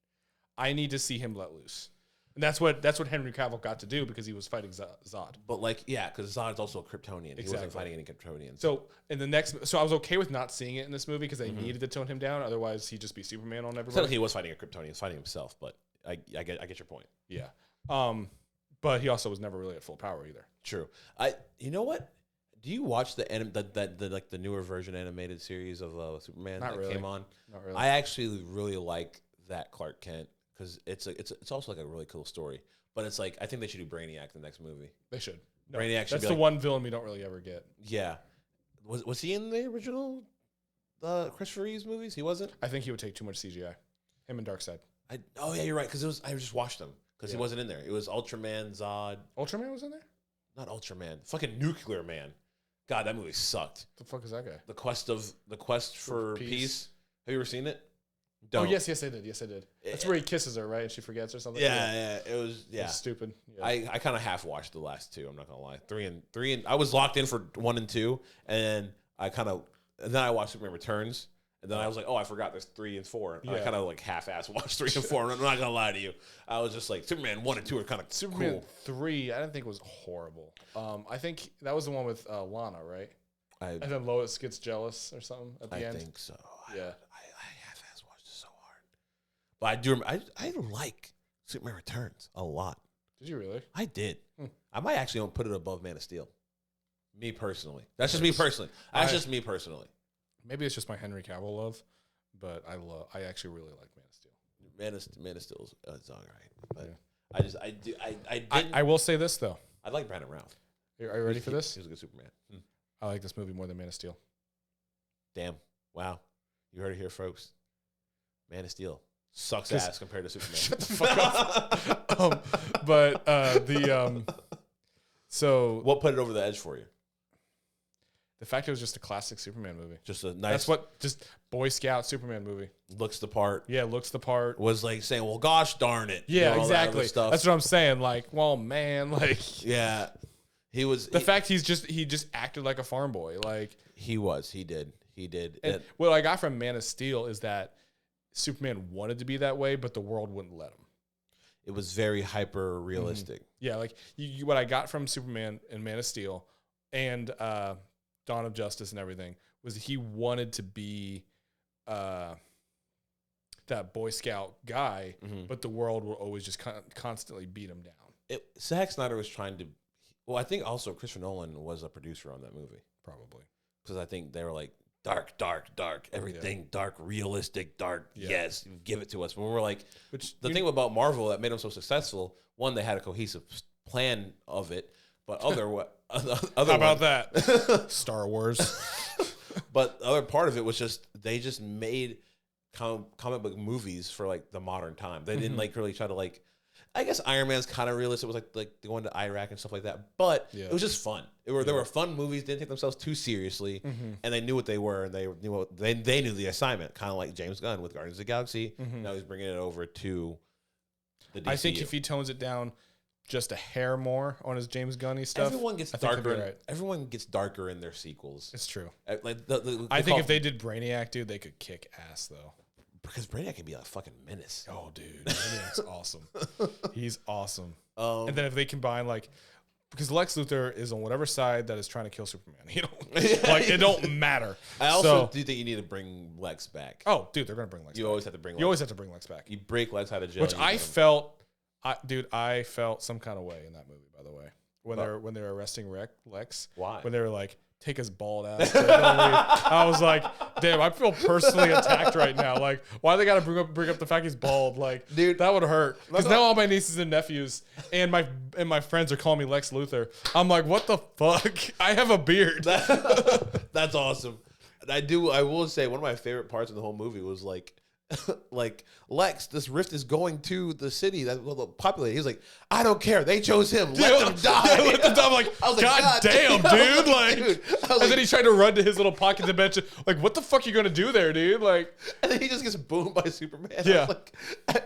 S2: I need to see him let loose. And that's what Henry Cavill got to do because he was fighting Zod.
S1: But because Zod's also a Kryptonian. Exactly. He wasn't fighting any Kryptonians.
S2: So I was okay with not seeing it in this movie because they needed to tone him down. Otherwise, he'd just be Superman on everybody.
S1: He was fighting a Kryptonian. He was fighting himself, but I get your point.
S2: Yeah. But he also was never really at full power either.
S1: True. You know what? Do you watch the newer version animated series of Superman came on?
S2: Not really.
S1: I actually really like that Clark Kent because it's also like a really cool story. But it's like I think they should do Brainiac in the next movie.
S2: They should.
S1: No, Brainiac should
S2: that's the one villain we don't really ever get.
S1: Yeah. Was he in the original Christopher Reeves movies? He wasn't?
S2: I think he would take too much CGI. Him and Darkseid.
S1: Oh yeah, you're right. Because I just watched them because he wasn't in there. It was Ultraman, Zod.
S2: Ultraman was in there?
S1: Not Ultraman. Fucking Nuclear Man. God, that movie sucked.
S2: The fuck is that guy?
S1: The quest for peace. Have you ever seen it?
S2: Don't. Oh yes, I did. Yes, I did. That's where he kisses her, right? And she forgets or something.
S1: Yeah. It was
S2: stupid. Yeah.
S1: I kind of half watched the last 2. I'm not gonna lie. 3 and I was locked in for 1 and 2, and then I watched Superman Returns, and then I was like, oh, I forgot there's 3 and 4. And I kind of like half-ass watched 3 and 4. I'm not gonna lie to you. I was just like Superman 1 and 2 are kind of
S2: Superman
S1: cool.
S2: 3. I didn't think was horrible. I think that was the one with Lana, right?
S1: And
S2: then Lois gets jealous or something at the end.
S1: I think so.
S2: Yeah.
S1: I half-ass watched it so hard, but I do. I like Superman Returns a lot.
S2: Did you really?
S1: I did. I might actually put it above Man of Steel. Me personally. That's just me personally. Just me personally.
S2: Maybe it's just my Henry Cavill love, but I actually really like Man of Steel.
S1: Man of Steel is all right, but
S2: yeah. I will say this though.
S1: I like Brandon Routh.
S2: Are you ready for this?
S1: He was a good Superman.
S2: I like this movie more than Man of Steel.
S1: Damn. Wow. You heard it here, folks. Man of Steel sucks ass compared to Superman.
S2: Shut the fuck up. So
S1: what put it over the edge for you?
S2: The fact it was just a classic Superman movie.
S1: Just a nice.
S2: Just Boy Scout Superman movie.
S1: Looks the part.
S2: Yeah, looks the part.
S1: Was like saying, well, gosh darn it.
S2: Yeah, exactly. That's what I'm saying. Like, well, man, like.
S1: Yeah. He
S2: fact he just acted like a farm boy. Like
S1: he did.
S2: And what I got from Man of Steel is that Superman wanted to be that way, but the world wouldn't let him.
S1: It was very hyper realistic.
S2: Yeah, like what I got from Superman and Man of Steel and Dawn of Justice and everything was he wanted to be that Boy Scout guy, but the world will always just constantly beat him down.
S1: Zack Snyder was trying to. Well, I think also Christopher Nolan was a producer on that movie.
S2: Probably.
S1: Because I think they were like, dark, everything dark, realistic, dark, yes, give it to us. But we were like, the thing about Marvel that made them so successful, one, they had a cohesive plan of it, but how
S2: about that? Star Wars.
S1: But the other part of it was just, they just made comic book movies for like the modern time. They didn't like really try to like. I guess Iron Man's kind of realistic. It was like going to Iraq and stuff like that. But it was just fun. They were fun movies. Didn't take themselves too seriously, and they knew what they were, and they knew the assignment. Kind of like James Gunn with Guardians of the Galaxy. Now he's bringing it over to the DCU.
S2: I think if he tones it down just a hair more on his James Gunny stuff,
S1: everyone gets darker. Right. Everyone gets darker in their sequels.
S2: It's true.
S1: Like
S2: I think if they did Brainiac, dude, they could kick ass though.
S1: Because Brainiac can be a fucking menace.
S2: Oh, dude, Brainiac's awesome. He's awesome. And then if they combine because Lex Luthor is on whatever side that is trying to kill Superman, it don't matter.
S1: I also do think you need to bring Lex back.
S2: Oh, dude, they're gonna bring Lex.
S1: You
S2: back.
S1: Always have to bring.
S2: You always have to bring Lex back.
S1: You break Lex out of jail,
S2: which I felt some kind of way in that movie. By the way, when they were arresting Lex,
S1: why?
S2: When they were like, take his bald ass. I was like, damn, I feel personally attacked right now. Like, why they gotta bring up the fact he's bald? Like, dude, that would hurt. Because now all my nieces and nephews and my friends are calling me Lex Luthor. I'm like, what the fuck? I have a beard.
S1: That's awesome. I will say one of my favorite parts of the whole movie was like Lex, this rift is going to the city that will populate. He's like, I don't care. They chose him. Let them die.
S2: Yeah, let them die. I'm like, I was like, God damn, dude. And then he tried to run to his little pocket dimension. Like, what the fuck are you gonna do there, dude? Like,
S1: and then he just gets boomed by Superman.
S2: Yeah,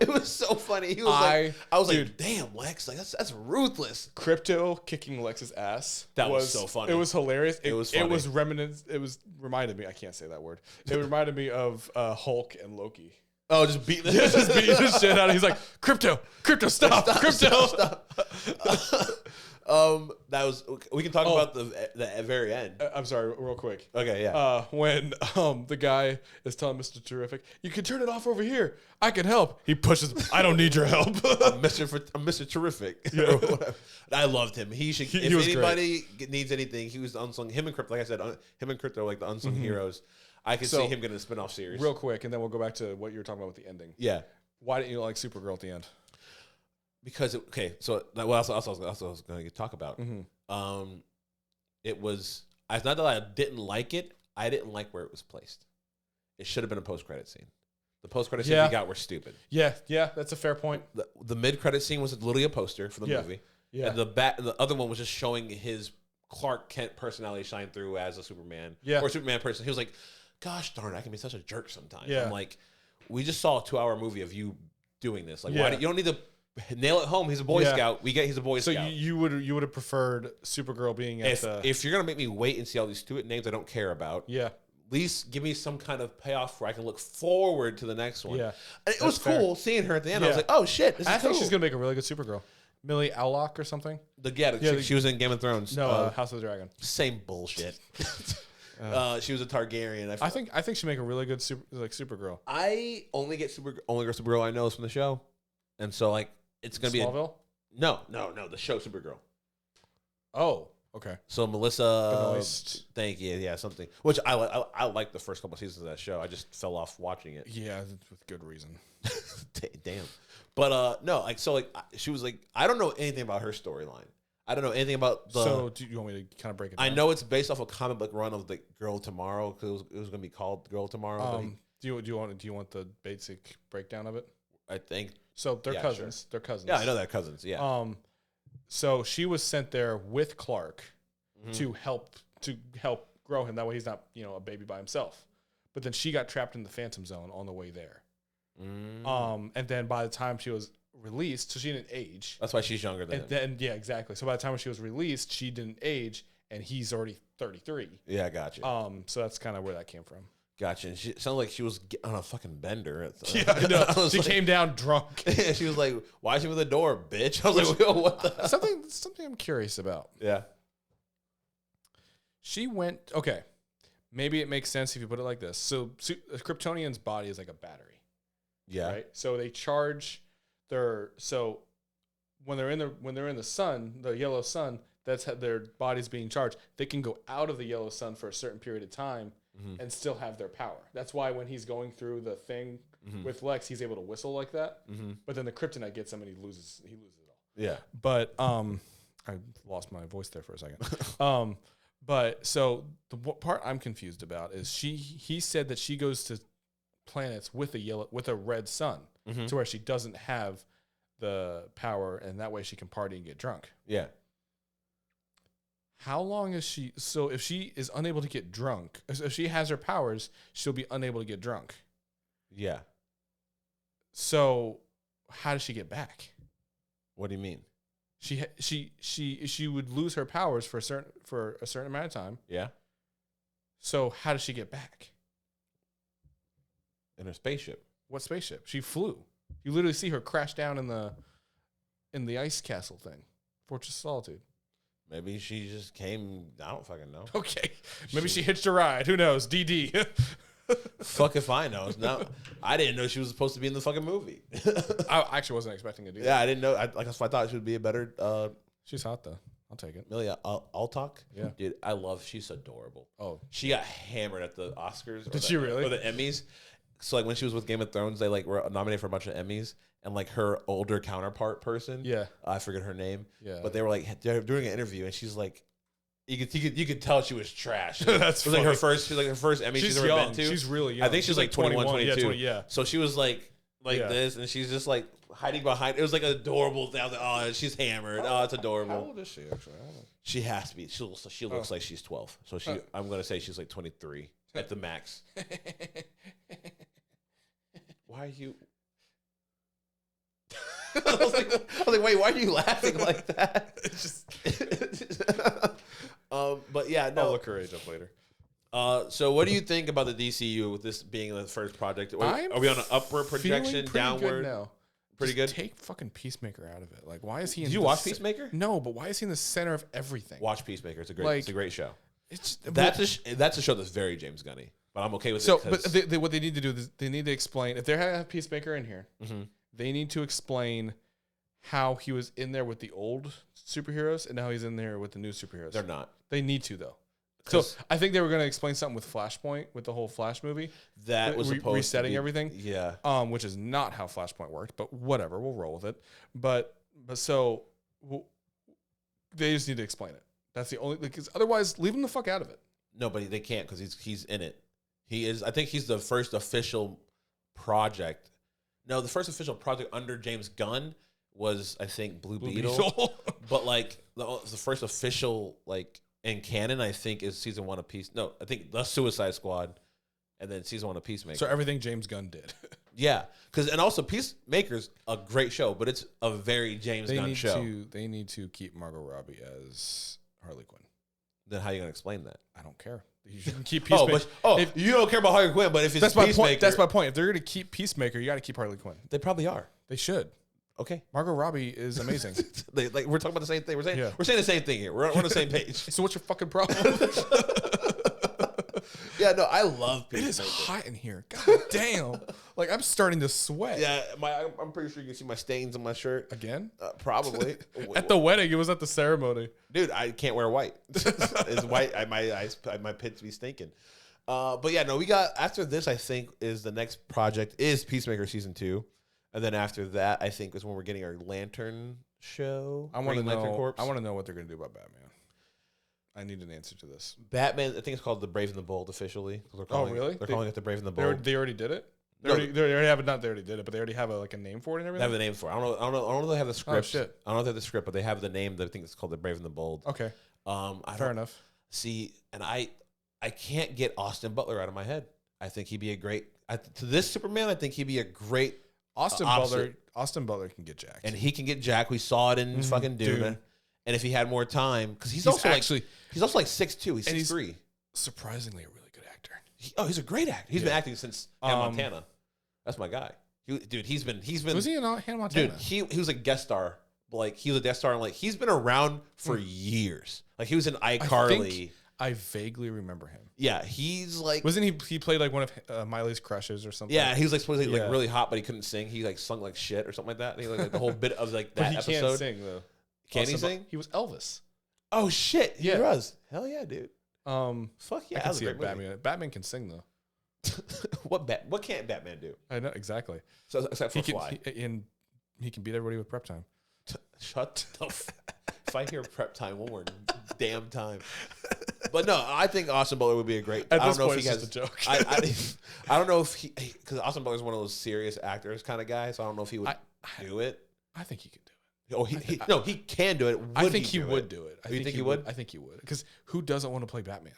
S1: it was so funny. He was I was like, damn, Lex, like that's ruthless.
S2: Crypto kicking Lex's ass.
S1: That was so funny.
S2: It was hilarious.
S1: It was funny.
S2: It was reminded me. I can't say that word. It reminded me of Hulk and Loki.
S1: Oh, just beating the
S2: shit out of. He's like, Crypto, stop.
S1: That was. We can talk about the very end.
S2: I'm sorry, real quick.
S1: Okay, yeah.
S2: When the guy is telling Mr. Terrific, you can turn it off over here. I can help. He pushes. I don't need your help.
S1: I'm Mr. Terrific. Yeah. I loved him. He should. If anybody needs anything, he was the unsung. Him and Crypto, like I said, him and Crypto are like the unsung heroes. I can see him getting a spin-off series.
S2: Real quick, and then we'll go back to what you were talking about with the ending.
S1: Yeah.
S2: Why didn't you like Supergirl at the end?
S1: Because, so what else I was going to talk about. It was, it's not that I didn't like it. I didn't like where it was placed. It should have been a post-credit scene. The post-credit scenes we got were stupid.
S2: Yeah, that's a fair point.
S1: The mid-credit scene was literally a poster for the movie. Yeah. And the other one was just showing his Clark Kent personality shine through as a Superman. Yeah. Or Superman person. He was like, gosh darn, I can be such a jerk sometimes. Yeah. I'm like, we just saw a 2-hour movie of you doing this. Like, why you don't need to nail it home. He's a Boy Scout. He's a Boy Scout.
S2: So you would have preferred Supergirl being
S1: if you're gonna make me wait and see all these stupid names I don't care about.
S2: Yeah.
S1: At least give me some kind of payoff where I can look forward to the next one.
S2: Yeah.
S1: And it was cool seeing her at the end. I was like, oh shit, this is cool.
S2: I think she's gonna make a really good Supergirl. Millie Allock or something.
S1: She was in Game of Thrones.
S2: No, House of the Dragon.
S1: Same bullshit. She was a Targaryen.
S2: I think she'd make a really good Supergirl.
S1: I only get only Supergirl I know is from the show, and so like it's gonna
S2: Smallville?
S1: be no, the show Supergirl.
S2: Oh, okay.
S1: So Melissa, thank you, something. Which I like the first couple seasons of that show. I just fell off watching it.
S2: Yeah, with good reason.
S1: Damn, but she was like, I don't know anything about her storyline. I don't know anything about the.
S2: So do you want me to kind of break it down?
S1: I know it's based off a comic book run of the Girl Tomorrow because it was going to be called Girl Tomorrow.
S2: Do you want the basic breakdown of it?
S1: I think
S2: so. They're cousins.
S1: Sure.
S2: They're cousins.
S1: Yeah, I know they're cousins. Yeah.
S2: So she was sent there with Clark to help grow him. That way he's not a baby by himself. But then she got trapped in the Phantom Zone on the way there. And then by the time she was released, so she didn't age.
S1: That's why she's younger than him.
S2: Yeah, exactly. So by the time when she was released, she didn't age, and he's already 33.
S1: Yeah, gotcha.
S2: So that's kind of where that came from.
S1: Gotcha. And she sounded like she was on a fucking bender.
S2: Yeah, I know. She came down drunk.
S1: Yeah, she was like, "Why is she with the door, bitch?" I was like, "What the?"
S2: Something I'm curious about.
S1: Yeah.
S2: She went. Okay, maybe it makes sense if you put it like this. So a Kryptonian's body is like a battery.
S1: Yeah.
S2: Right. So they charge when they're in the sun, the yellow sun, that's how their body's being charged. They can go out of the yellow sun for a certain period of time and still have their power. That's why when he's going through the thing with Lex, he's able to whistle like that. But then the kryptonite gets him and he loses it all.
S1: Yeah.
S2: But I lost my voice there for a second. But so the part I'm confused about is he said that she goes to planets with a red sun, to where she doesn't have the power, and that way she can party and get drunk.
S1: Yeah.
S2: How long is she? So if she is unable to get drunk, if she has her powers, she'll be unable to get drunk.
S1: Yeah.
S2: So how does she get back?
S1: What do you mean?
S2: She would lose her powers for a certain amount of time.
S1: Yeah.
S2: So how does she get back?
S1: In her spaceship.
S2: What spaceship? She flew. You literally see her crash down in the ice castle thing, Fortress of Solitude.
S1: Maybe she just came. I don't fucking know.
S2: Okay, maybe she hitched a ride. Who knows? DD.
S1: Fuck if I know. No, I didn't know she was supposed to be in the fucking movie.
S2: I actually wasn't expecting to do that.
S1: Yeah, I didn't know. I thought she would be a better.
S2: She's hot though. I'll take it.
S1: Amelia Altok.
S2: Yeah,
S1: dude, she's adorable.
S2: Oh,
S1: she got hammered at the Oscars.
S2: Did she really?
S1: Or the Emmys. So like when she was with Game of Thrones, they like were nominated for a bunch of Emmys, and like her older counterpart person.
S2: Yeah,
S1: I forget her name.
S2: Yeah,
S1: but they were like they're doing an interview, and she's like. You could tell she was trash.
S2: That's
S1: it was like her first. She was like her first Emmy she's ever
S2: young.
S1: been to.
S2: She's really young.
S1: I think she's like 21, 22.
S2: Yeah.
S1: So she was like this, and she's just like hiding behind. It was like an adorable thing. I was like, oh, she's hammered. Oh, it's adorable.
S2: How old is she actually? I don't know.
S1: She has to be. She looks like she's 12. So I'm gonna say she's like 23 at the max. Why are you? I was like, wait, why are you laughing like that? It's just. But yeah, no.
S2: I'll look her age up later.
S1: So what do you think about the DCU with this being the first project? Are we on an upward projection, downward?
S2: Now.
S1: Pretty good.
S2: Take fucking Peacemaker out of it. Like, why is he?
S1: Did you watch Peacemaker?
S2: No, but why is he in the center of everything?
S1: Watch Peacemaker. It's a great show. That's a show that's very James Gunny, but I'm okay with it.
S2: But what they need to do is they need to explain if they have Peacemaker in here.
S1: Mm-hmm.
S2: They need to explain how he was in there with the old superheroes and now he's in there with the new superheroes.
S1: They're not.
S2: They need to though. So I think they were going to explain something with Flashpoint, with the whole Flash movie.
S1: That was supposed
S2: resetting
S1: to be,
S2: everything.
S1: Yeah.
S2: Which is not how Flashpoint worked, but whatever, we'll roll with it. But they just need to explain it. That's the only, because otherwise, leave him the fuck out of it.
S1: No, but they can't because he's in it. He is. I think he's the first official project. No, the first official project under James Gunn was, I think, Blue Beetle. But like the first official like in canon, I think, is season 1 of Peace. No, I think the Suicide Squad, and then season 1 of Peacemaker.
S2: So everything James Gunn did.
S1: Yeah, and also Peacemaker's a great show, but it's a very James Gunn show.
S2: They need to keep Margot Robbie as Harley Quinn.
S1: Then how are you gonna explain that?
S2: I don't care. You shouldn't keep Peacemaker.
S1: You don't care about Harley Quinn, but if it's
S2: that's
S1: Peacemaker,
S2: my point. That's my point. If they're gonna keep Peacemaker, you got to keep Harley Quinn.
S1: They probably are.
S2: They should.
S1: Okay.
S2: Talking Robbie is amazing.
S1: We're talking about the same thing. We're saying the same thing here. We're on the same page.
S2: So what's your fucking problem?
S1: Yeah, no, I love Peacemaker.
S2: It is hot in here. God damn. Like, I'm starting to sweat.
S1: Yeah, I'm pretty sure you can see my stains on my shirt.
S2: Again?
S1: Probably.
S2: At the wedding. It was at the ceremony.
S1: Dude, I can't wear white. It's white. My pits be stinking. But yeah, no, we got, after this, I think, is the next project is Peacemaker Season 2. And then after that, I think, is when we're getting our Lantern show.
S2: I want to know what they're going to do about Batman. I need an answer to this.
S1: Batman, I think it's called The Brave and the Bold officially.
S2: Really?
S1: They're calling it The Brave and the Bold.
S2: They already did it? They already have it. Not they already did it, but they already have a name for it and everything?
S1: They have the name for it. I don't know if they have the script.
S2: Oh, shit.
S1: I don't know if they have the script, but they have the name that I think it's called The Brave and the Bold.
S2: Okay. Fair enough.
S1: See, and I can't get Austin Butler out of my head. I think he'd be a great, to this Superman, I think he'd be a great
S2: Austin Butler can get jacked.
S1: And he can get jacked. We saw it in fucking Dune. And if he had more time, because he's also like 6'2", he's 6'3".
S2: Surprisingly a really good actor.
S1: He's a great actor. He's been acting since Hannah Montana. That's my guy. He's been. Was
S2: he in Hannah Montana?
S1: Dude, he was a guest star. Like he was a guest star, and like he's been around for years. Like he was in iCarly.
S2: I vaguely remember him.
S1: Yeah, he's like.
S2: Wasn't he played like one of Miley's crushes or something?
S1: Yeah, he was like supposedly like really hot, but he couldn't sing. He like sung like shit or something like that. And he like the whole bit of like that episode.
S2: He can't sing though.
S1: Can he sing?
S2: He was Elvis.
S1: Oh shit! He was. Hell yeah, dude.
S2: Fuck yeah! I can see it. Batman can sing though.
S1: What can't Batman do?
S2: I know exactly.
S1: So except for fly,
S2: he can beat everybody with prep time.
S1: Shut the. If I hear prep time one more damn time. But no, I think Austin Butler would be a great.
S2: At
S1: I
S2: this
S1: don't know
S2: point,
S1: if he
S2: it's
S1: has.
S2: just a joke.
S1: I don't know if he, because Austin Butler's one of those serious actors kind of guys. So I don't know if he would do it.
S2: I think he could do it.
S1: Oh, he can do it.
S2: I think he would do it.
S1: You think he would?
S2: I think he would. Because who doesn't want to play Batman?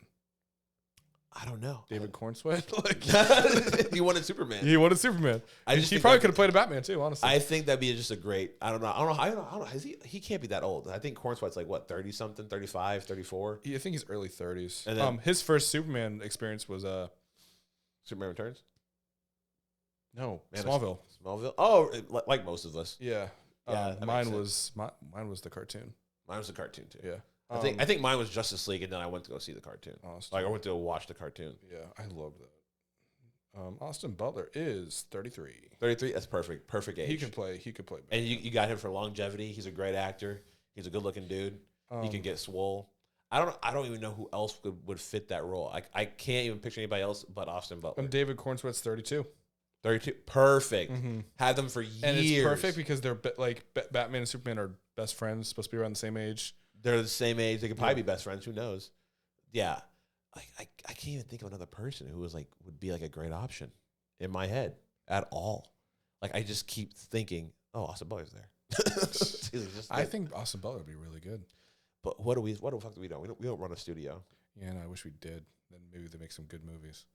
S1: I don't know.
S2: David Cornsweat?
S1: He wanted Superman.
S2: He wanted Superman. He probably could have played a Batman too, honestly.
S1: I think that'd be just a great. I don't know. He can't be that old. I think Cornsweat's like what, 30 something, 35, 34.
S2: I think he's early 30s.
S1: And then,
S2: his first Superman experience was
S1: Superman Returns.
S2: No, Smallville.
S1: Smallville. Oh, like most of us.
S2: Yeah. Mine was the cartoon.
S1: Mine was the cartoon too.
S2: Yeah.
S1: I think mine was Justice League, and then I went to go see the cartoon.
S2: Austin.
S1: Like I went to watch the cartoon.
S2: Yeah, I love that. Austin Butler is 33.
S1: 33. That's perfect. Perfect age.
S2: He could play. Batman.
S1: And you got him for longevity. He's a great actor. He's a good looking dude. He can get swole. I don't even know who else would fit that role. I can't even picture anybody else but Austin Butler.
S2: And David Cornsweat's 32.
S1: 32. Perfect.
S2: Mm-hmm.
S1: Had them for years.
S2: And it's perfect because they're Batman and Superman are best friends, supposed to be around the same age.
S1: They're the same age. They could probably be best friends. Who knows? Yeah. I can't even think of another person who would be like a great option in my head at all. Like I just keep thinking, oh, Austin Butler's there.
S2: I think Austin Butler would be really good.
S1: But what the fuck do we do? We don't run a studio.
S2: Yeah, and I wish we did. Then maybe they make some good movies.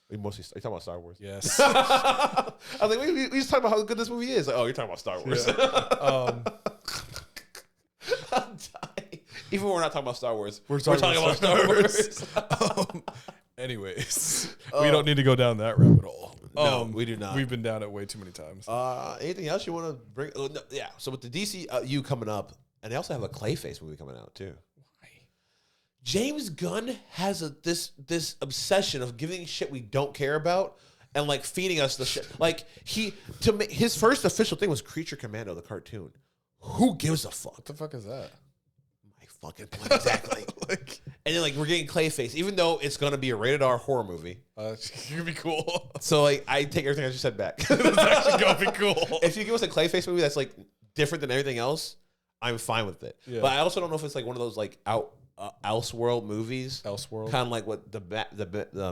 S1: We mostly are you talking about Star Wars?
S2: Yes.
S1: I was like, we just talking about how good this movie is. Like, oh, you're talking about Star Wars.
S2: Yeah.
S1: I'm dying. Even when we're not talking about Star Wars,
S2: we're talking about Star Wars. Anyways, we don't need to go down that rabbit hole.
S1: No, we do not.
S2: We've been down it way too many times.
S1: Anything else you want to bring? Oh, no, yeah. So with the DCU coming up, and they also have a Clayface movie coming out too.
S2: Why?
S1: James Gunn has this obsession of giving shit we don't care about and like feeding us the shit. Like his first official thing was Creature Commando, the cartoon. Who gives a fuck?
S2: What the fuck is that?
S1: My fucking point exactly. And then like we're getting Clayface, even though it's gonna be a rated R horror movie.
S2: It's gonna be cool.
S1: So like I take everything I just said back.
S2: It's actually gonna be cool.
S1: If you give us a Clayface movie that's like different than everything else, I'm fine with it. Yeah. But I also don't know if it's like one of those like Elseworld movies.
S2: Elseworld,
S1: kind of like what the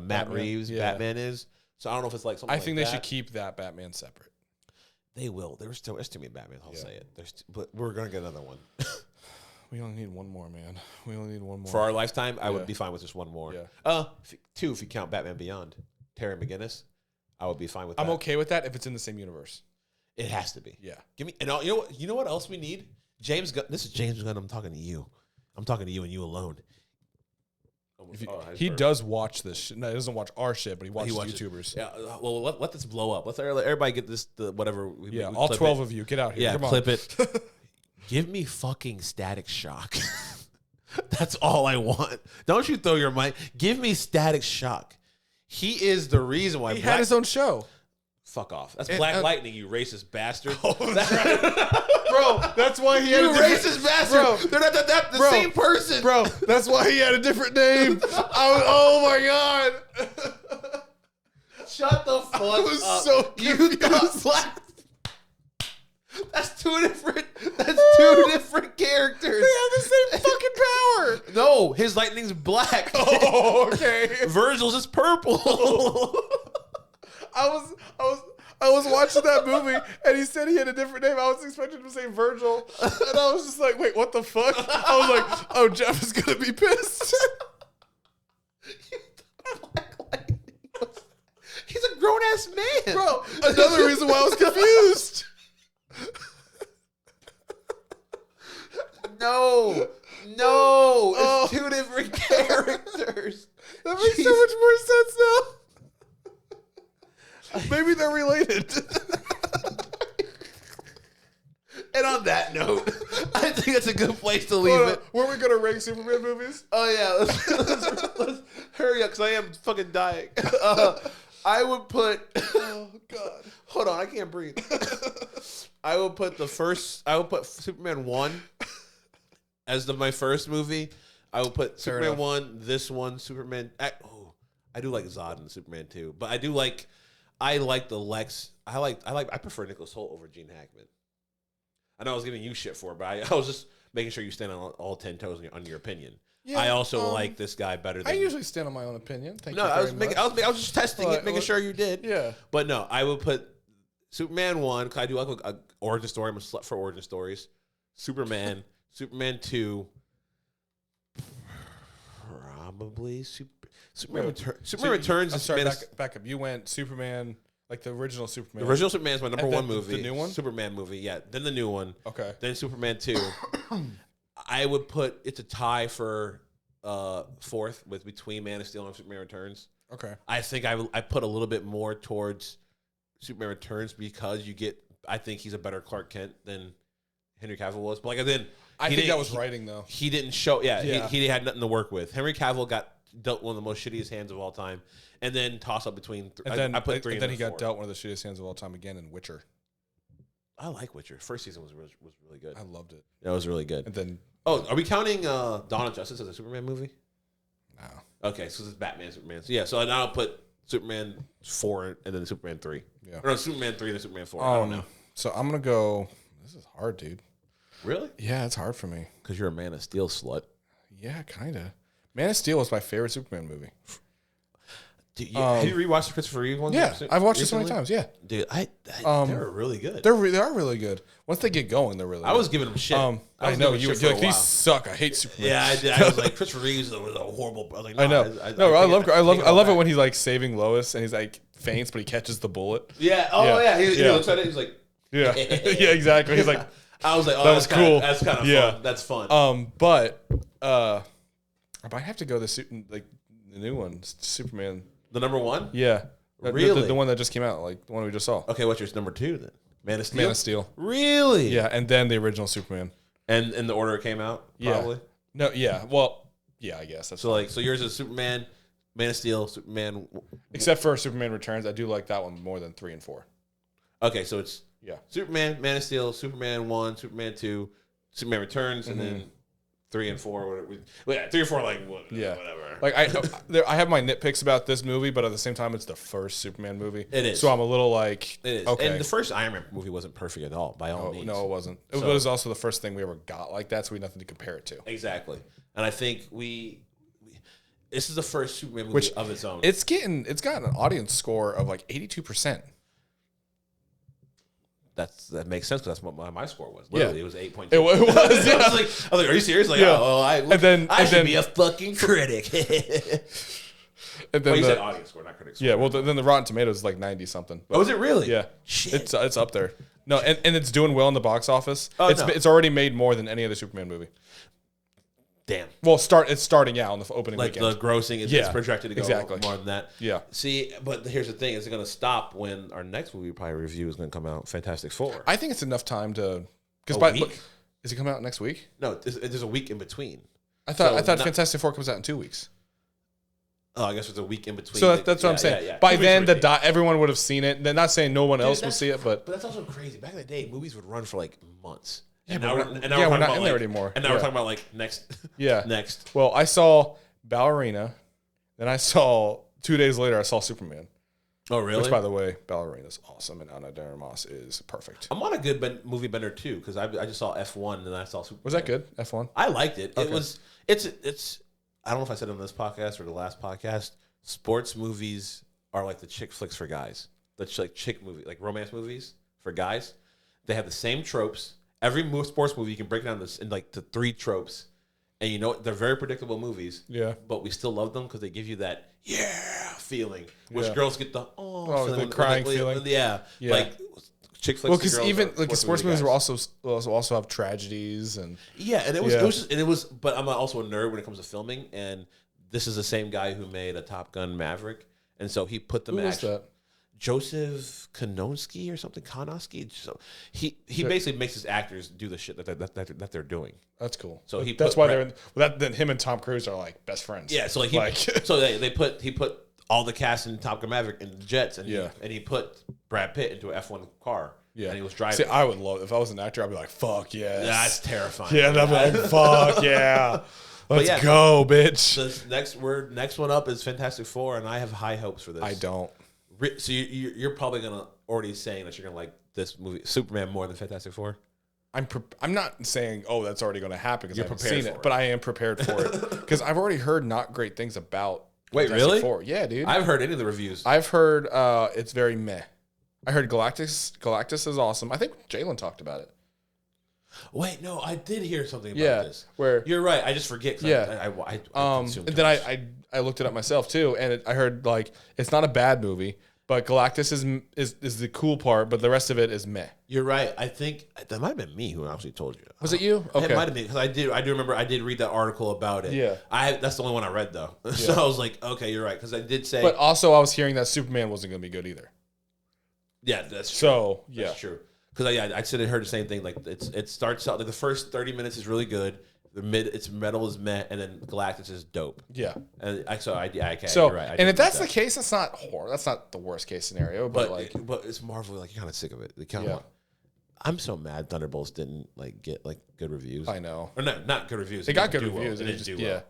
S1: Matt Reeves Batman is. So I don't know if it's like something.
S2: I think
S1: like
S2: they should keep that Batman separate.
S1: They will. There's too many Batmans. I'll say it. But we're gonna get another one.
S2: We only need one more, man. We only need one more
S1: for our lifetime. I would be fine with just one more.
S2: Yeah.
S1: Two if you count Batman Beyond. Terry McGinnis, I would be fine with that.
S2: I'm okay with that if it's in the same universe.
S1: It has to be.
S2: Yeah.
S1: Give me. And you know what else we need? James Gunn. This is James Gunn. I'm talking to you. I'm talking to you and you alone.
S2: He does watch this shit. No, he doesn't watch our shit, but he watches YouTubers.
S1: Yeah. Well, let this blow up. Let's everybody get this. Whatever.
S2: We all 12 of you, get out here.
S1: Yeah.
S2: Come
S1: clip
S2: on.
S1: it. Give me fucking Static Shock. That's all I want. Don't you throw your mic. Give me Static Shock. He is the reason why
S2: he had his own show.
S1: Fuck off. That's Black Lightning, you racist bastard. Oh,
S2: bro, that's why he had
S1: a racist bastard. Bro, they're not the same person.
S2: Bro, that's why he had a different name. Oh my God.
S1: Shut the fuck up.
S2: So confused.
S1: You thought Black... That's two different characters.
S2: They have the same fucking power.
S1: No, his lightning's black.
S2: Oh, okay.
S1: Virgil's is purple.
S2: I was watching that movie and he said he had a different name. I was expecting him to say Virgil. And I was just like, wait, what the fuck? I was like, oh, Jeff is gonna be pissed.
S1: He's a grown ass man.
S2: Bro, another reason why I was confused.
S1: No, it's two different characters.
S2: That makes so much more sense now. Maybe they're related.
S1: And on that note, I think that's a good place to leave it.
S2: Were we gonna rank Superman movies?
S1: Oh yeah, let's hurry up because I am fucking dying. I would put.
S2: Oh God!
S1: Hold on, I can't breathe. I would put Superman 1 as my first movie. I would put Superman 1, this one, Superman. I do like Zod and Superman 2, but I like the Lex. I prefer Nicholas Hoult over Gene Hackman. I know I was giving you shit for it, but I was just making sure you stand on all 10 toes on your opinion.
S2: Yeah,
S1: I also like this guy better than.
S2: I usually stand on my own opinion. Thank you
S1: I
S2: very
S1: was
S2: much.
S1: I was just testing it, making sure you did.
S2: Yeah.
S1: But no, I would put Superman 1, because I do like a origin story. I'm a slut for origin stories. Superman, Superman 2, probably Superman Returns.
S2: I'm sorry, back up. You went Superman, like the original Superman.
S1: The original Superman is my number one movie.
S2: The new one?
S1: Superman movie, yeah. Then the new one.
S2: Okay.
S1: Then Superman 2. I would put it's a tie for fourth between Man of Steel and Superman Returns.
S2: Okay.
S1: I think I put a little bit more towards Superman Returns because I think he's a better Clark Kent than Henry Cavill was. But
S2: I think that was writing though.
S1: He didn't show. Yeah. He had nothing to work with. Henry Cavill got dealt one of the most shittiest hands of all time, and then toss up between. I put 3.
S2: And then he got dealt one of the shittiest hands of all time again in Witcher.
S1: I like Witcher. First season was really good.
S2: I loved it.
S1: That was really good.
S2: And then
S1: are we counting Dawn of Justice as a Superman movie?
S2: No.
S1: Okay, so this is Batman, Superman. So yeah, so now I'll put Superman 4 and then Superman 3.
S2: Yeah.
S1: Or no, Superman 3 and then Superman 4. I don't know.
S2: So I'm gonna go. This is hard, dude.
S1: Really?
S2: Yeah, it's hard for me.
S1: Because you're a Man of Steel slut.
S2: Yeah, kind of. Man of Steel was my favorite Superman movie.
S1: Dude, have you rewatched the Christopher Reeve ones?
S2: Yeah, I've watched it so many times. Yeah,
S1: dude, they were really good.
S2: They are really good. Once they get going, they're really.
S1: I was giving them shit.
S2: I know you're like these suck. I hate Superman.
S1: Yeah, I did. I was like Christopher Reeve was a horrible. I was like, no,
S2: I know. I love it when he's like saving Lois and he's like faints, but he catches the bullet.
S1: Yeah. Oh yeah. He looks at it. He's like,
S2: yeah, yeah, exactly. He's like,
S1: I was like, oh,
S2: that was cool.
S1: That's kind of fun. That's fun.
S2: But I might have to go the new one, Superman.
S1: The number one?
S2: Yeah.
S1: Really?
S2: The one that just came out, like the one we just saw.
S1: Okay, what's your number 2 then? Man of Steel?
S2: Man of Steel.
S1: Really?
S2: Yeah, and then the original Superman.
S1: And in the order it came out, probably?
S2: Yeah. No, yeah. Well, yeah, I guess. That's
S1: so fine. So yours is Superman, Man of Steel, Superman.
S2: Except for Superman Returns. I do like that one more than 3 and 4.
S1: Okay, so it's Superman, Man of Steel, Superman 1, Superman 2, Superman Returns, and then 3 and 4. 3 or 4, like, whatever.
S2: Like, I have my nitpicks about this movie, but at the same time, it's the first Superman movie.
S1: It is.
S2: So I'm a little like,
S1: it is.
S2: Okay.
S1: And the first Iron Man movie wasn't perfect at all, by all means.
S2: No, it wasn't. It was also the first thing we ever got like that, so we had nothing to compare it to.
S1: Exactly. And I think this is the first Superman movie of its own.
S2: It's gotten an audience score of like 82%.
S1: That makes sense because that's what my score was. Literally, it was 8.2.
S2: It was. Yeah.
S1: I was like, are you serious? Like, I should be a fucking critic.
S2: And then
S1: you said audience score, not critic score.
S2: Yeah, well, then the Rotten Tomatoes is like 90 something.
S1: Oh, is it really?
S2: Yeah,
S1: shit.
S2: It's up there. No, and it's doing well in the box office.
S1: Oh,
S2: it's already made more than any other Superman movie.
S1: Damn.
S2: Well, it's starting out on the opening weekend.
S1: The grossing is projected to go more than that.
S2: Yeah.
S1: See, but here's the thing: it's going to stop when our next movie probably review is going to come out. Fantastic Four.
S2: I think it's enough time to is it coming out next week?
S1: No, there's a week in between.
S2: I thought Fantastic Four comes out in 2 weeks.
S1: Oh, I guess there's a week in between.
S2: So that's what I'm saying. Yeah. By then, everyone would have seen it. They're not saying no one else will see it, but
S1: that's also crazy. Back in the day, movies would run for like months.
S2: Yeah, now we're not in there anymore.
S1: And now we're talking about like next.
S2: Yeah.
S1: Next.
S2: Well, I saw Ballerina. Then I saw 2 days later, I saw Superman.
S1: Oh, really?
S2: Which, by the way, Ballerina's awesome, and Ana de Armas is perfect.
S1: I'm on a good movie bender too because I just saw F1 and then I saw Superman.
S2: Was that good? F1?
S1: I liked it.
S2: Okay.
S1: It's. I don't know if I said it on this podcast or the last podcast. Sports movies are like the chick flicks for guys. Like chick movie, like romance movies for guys. They have the same tropes. Every sports movie you can break down this in like the 3 tropes, and you know they're very predictable movies.
S2: Yeah,
S1: but we still love them because they give you that feeling, which girls get the
S2: the crying feeling.
S1: Yeah, like chick flicks.
S2: Well, because even like sports movies will also have tragedies and
S1: it was. But I'm also a nerd when it comes to filming, and this is the same guy who made a Top Gun Maverick, and so he put them.
S2: Who was that?
S1: Joseph Konosky or something, Konosky. So he basically makes his actors do the shit that they're doing.
S2: That's cool.
S1: So
S2: that's why then him and Tom Cruise are like best friends.
S1: Yeah. So he put all the cast in Top Gun Maverick in the jets, and he put Brad Pitt into an F1 car. Yeah, and he was driving.
S2: See, I would love if I was an actor. I'd be like, "Fuck yes."
S1: That's terrifying.
S2: Yeah, I'd be like, "Fuck yeah." Let's go, bitch.
S1: The next one up is Fantastic Four, and I have high hopes for this.
S2: I don't.
S1: So you're probably already saying that you're gonna like this movie, Superman, more than Fantastic Four.
S2: I'm not saying that's already going to happen because I haven't
S1: prepared
S2: seen
S1: for
S2: it,
S1: it.
S2: but I am prepared for it because I've already heard not great things about.
S1: Wait,
S2: Fantastic
S1: really?
S2: Four. Yeah, dude.
S1: I haven't heard any of the reviews.
S2: I've heard it's very meh. I heard Galactus is awesome. I think Jalen talked about it.
S1: Wait, no, I did hear something about this.
S2: Where
S1: You're right. I just forget.
S2: Yeah.
S1: I
S2: and then I looked it up myself too, and I heard like it's not a bad movie, but Galactus is the cool part, but the rest of it is meh.
S1: You're right. I think that might have been me who actually told you.
S2: Was it you? Okay.
S1: It might have been because I do remember I did read that article about it.
S2: Yeah.
S1: That's the only one I read though. So I was like, okay, you're right because I did say.
S2: But also, I was hearing that Superman wasn't going to be good either.
S1: Yeah, that's true.
S2: So yeah,
S1: that's true. Because I said I heard the same thing. Like it starts out like the first 30 minutes is really good. Its metal is meh, and then Galactus is dope.
S2: Yeah.
S1: And okay,
S2: so
S1: you're right.
S2: And if that's the case, that's not horror. That's not the worst case scenario. But
S1: it's Marvel. Like you're kind of sick of it. I'm so mad Thunderbolts didn't like get like good reviews.
S2: I know.
S1: Or not good reviews.
S2: They got good reviews.
S1: They didn't do well.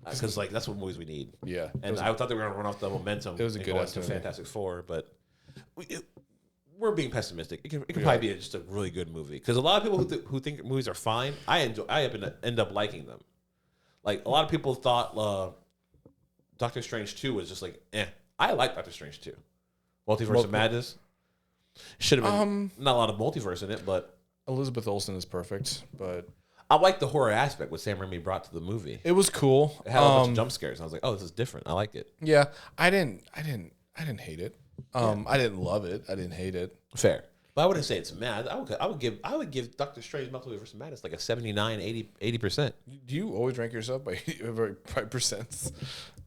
S1: Because like that's what movies we need.
S2: Yeah.
S1: And I thought they were gonna run off the momentum.
S2: It was a good
S1: to Fantastic Four, but we're being pessimistic. It can probably be just a really good movie because a lot of people who think movies are fine, I end up liking them. Like a lot of people thought Doctor Strange 2 was just like I like Doctor Strange 2. Multiverse of Madness should have been not a lot of multiverse in it, but
S2: Elizabeth Olsen is perfect. But
S1: I like the horror aspect what Sam Raimi brought to the movie.
S2: It was cool.
S1: It had a bunch of jump scares. And I was like, oh, this is different. I like it.
S2: Yeah, I didn't hate it. I didn't love it. I didn't hate it.
S1: Fair. But I wouldn't say it's mad. I would give Doctor Strange Multiverse of Madness like a 79, 80%.
S2: Do you always rank yourself by percents?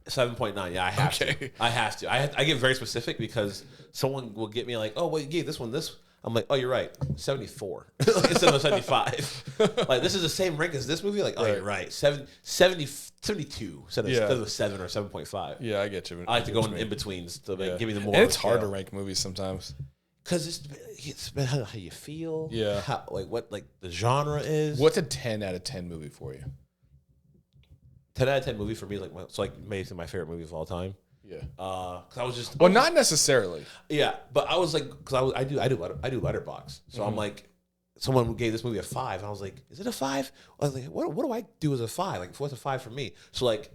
S1: 7.9. Yeah, I have to. I have to. I get very specific because someone will get me like, oh, well, you gave this one this. I'm like, oh, you're right. 74 instead of 75. Like, this is the same rank as this movie? Like, oh, you're right. 72 instead of 7 or 7.5.
S2: Yeah, I get you.
S1: I like to go in betweens to give me the more.
S2: And it's hard to rank movies sometimes.
S1: Because it's how you feel.
S2: Yeah.
S1: What the genre is.
S2: What's a 10 out of 10 movie for you?
S1: 10 out of 10 movie for me, maybe my favorite movie of all time.
S2: Yeah.
S1: Because I was just.
S2: Well, not necessarily.
S1: Yeah, but I was like, because I do Letterboxd, so I'm like, someone gave this movie a 5, and I was like, is it a 5? I was like, what do I do as a 5? Like, what's a 5 for me? So like,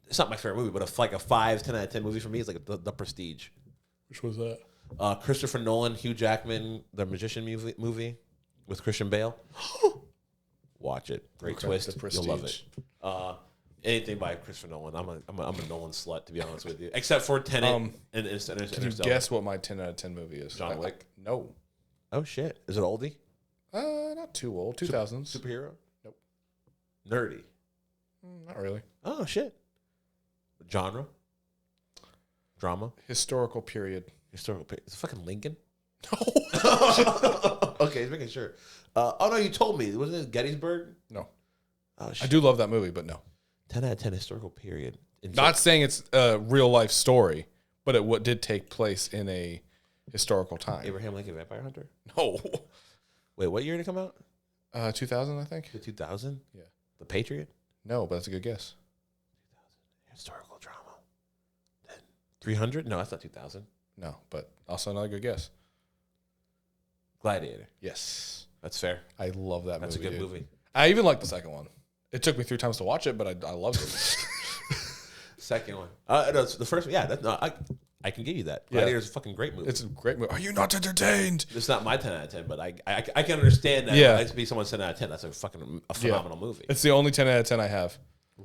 S1: it's not my favorite movie, but a 5, 10 out of 10 movie for me is like the Prestige.
S2: Which was that?
S1: Christopher Nolan, Hugh Jackman, the Magician movie with Christian Bale. Watch it. Great twist. You'll love it. Anything by Christopher Nolan. I'm a Nolan slut, to be honest with you. Except for Tenet and Interstellar.
S2: Can you guess what my 10 out of 10 movie is?
S1: John Wick?
S2: No.
S1: Oh, shit. Is it oldie?
S2: Not too old. 2000s.
S1: Superhero?
S2: Nope.
S1: Nerdy?
S2: Not really.
S1: Oh, shit. Genre? Drama?
S2: Historical period.
S1: Historical period. Is it fucking Lincoln?
S2: No.
S1: Okay, making sure. Oh, no, you told me. Wasn't it Gettysburg?
S2: No.
S1: Oh, shit.
S2: I do love that movie, but no.
S1: 10 out of 10 historical period.
S2: Not saying it's a real life story, but it did take place in a historical time.
S1: Abraham Lincoln Vampire Hunter?
S2: No.
S1: Wait, what year did it come out?
S2: 2000, I think.
S1: 2000?
S2: Yeah.
S1: The Patriot?
S2: No, but that's a good guess.
S1: 2000. Historical drama. Then 300? No, that's not 2000.
S2: No, but also another good guess.
S1: Gladiator.
S2: Yes.
S1: That's fair.
S2: I love that movie.
S1: That's a good movie.
S2: I even like the second one. It took me 3 times to watch it, but I loved it.
S1: Second one. No, it's the first one. Yeah, I can give you that. Gladiator's a fucking great movie.
S2: It's a great movie. Are you not entertained?
S1: It's not my 10 out of 10, but I can understand that.
S2: Yeah.
S1: To be someone's 10 out of 10, that's a phenomenal movie.
S2: It's the only 10 out of 10 I have.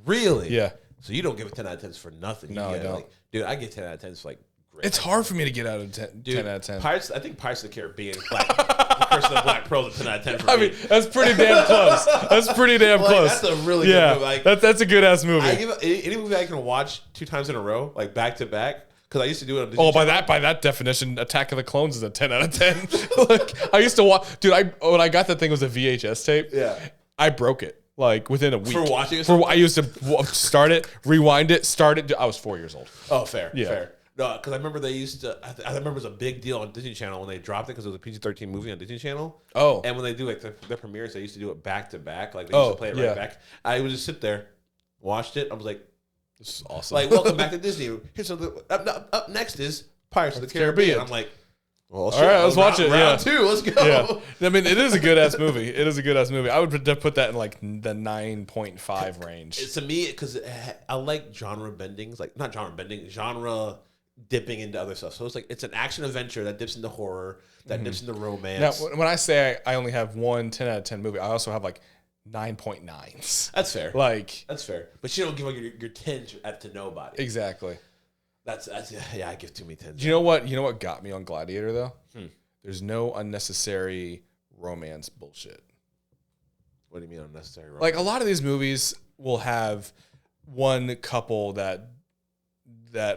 S1: Really?
S2: Yeah.
S1: So you don't give it 10 out of 10s for nothing.
S2: No, I don't.
S1: Dude, I get 10 out of 10s for great.
S2: It's hard for me to get out of 10 out of 10.
S1: I think Pirates of the Caribbean, the Curse of the Black Pearl is a 10 out of 10 for me.
S2: I mean, that's pretty damn close. That's pretty damn close.
S1: That's a really good movie.
S2: That's a good ass movie.
S1: I give any movie I can watch 2 times in a row, back to back, because I used to do it on
S2: Disney Channel. By that definition, Attack of the Clones is a 10 out of 10. I used to watch, dude. When I got that thing, it was a VHS tape.
S1: Yeah,
S2: I broke it within a week.
S1: For watching it.
S2: I used to start it, rewind it, start it. I was 4 years old.
S1: Oh, fair. Yeah. Fair. No, because I remember they used to. I remember it was a big deal on Disney Channel when they dropped it because it was a PG-13 movie on Disney Channel.
S2: Oh,
S1: and when they do their premieres, they used to do it back to back. They used to play it right back. I would just sit there, watched it. I was like, "This is awesome!" Welcome back to Disney. Here's something. Up next is Pirates of the Caribbean. I'm like, Well,
S2: all right, let's watch it.
S1: Round 2, let's go.
S2: Yeah. I mean, it is a good ass movie. It is a good ass movie. I would put that in like the 9.5 range.
S1: It's to me because I like genre bendings, like not genre bending, genre dipping into other stuff. So it's like it's an action adventure that dips into horror, that dips into romance.
S2: Now, when I say I only have one 10 out of 10 movie, I also have like 9.9s.
S1: That's fair.
S2: Like
S1: that's fair. But you don't give like your 10 to nobody.
S2: Exactly.
S1: That's I give too many 10s.
S2: You know what got me on Gladiator though? There's no unnecessary romance bullshit.
S1: What do you mean unnecessary romance?
S2: Like a lot of these movies will have one couple that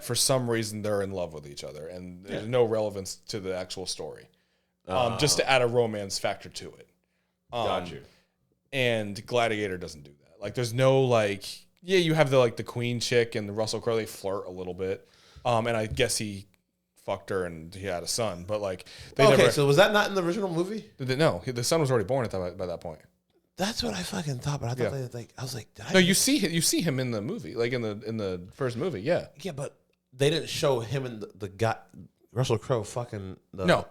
S2: for some reason they're in love with each other and there's no relevance to the actual story. Just to add a romance factor to it.
S1: Got you.
S2: And Gladiator doesn't do that. Like there's no like, yeah, you have the queen chick and the Russell Crowe, they flirt a little bit. And I guess he fucked her and he had a son, but like they never.
S1: So was that not in the original movie?
S2: No, the son was already born by that point.
S1: That's what I fucking thought, but I thought I was like,
S2: no, you see him in the movie, like in the first movie, yeah.
S1: Yeah, but they didn't show him and the guy Russell Crowe fucking
S2: no.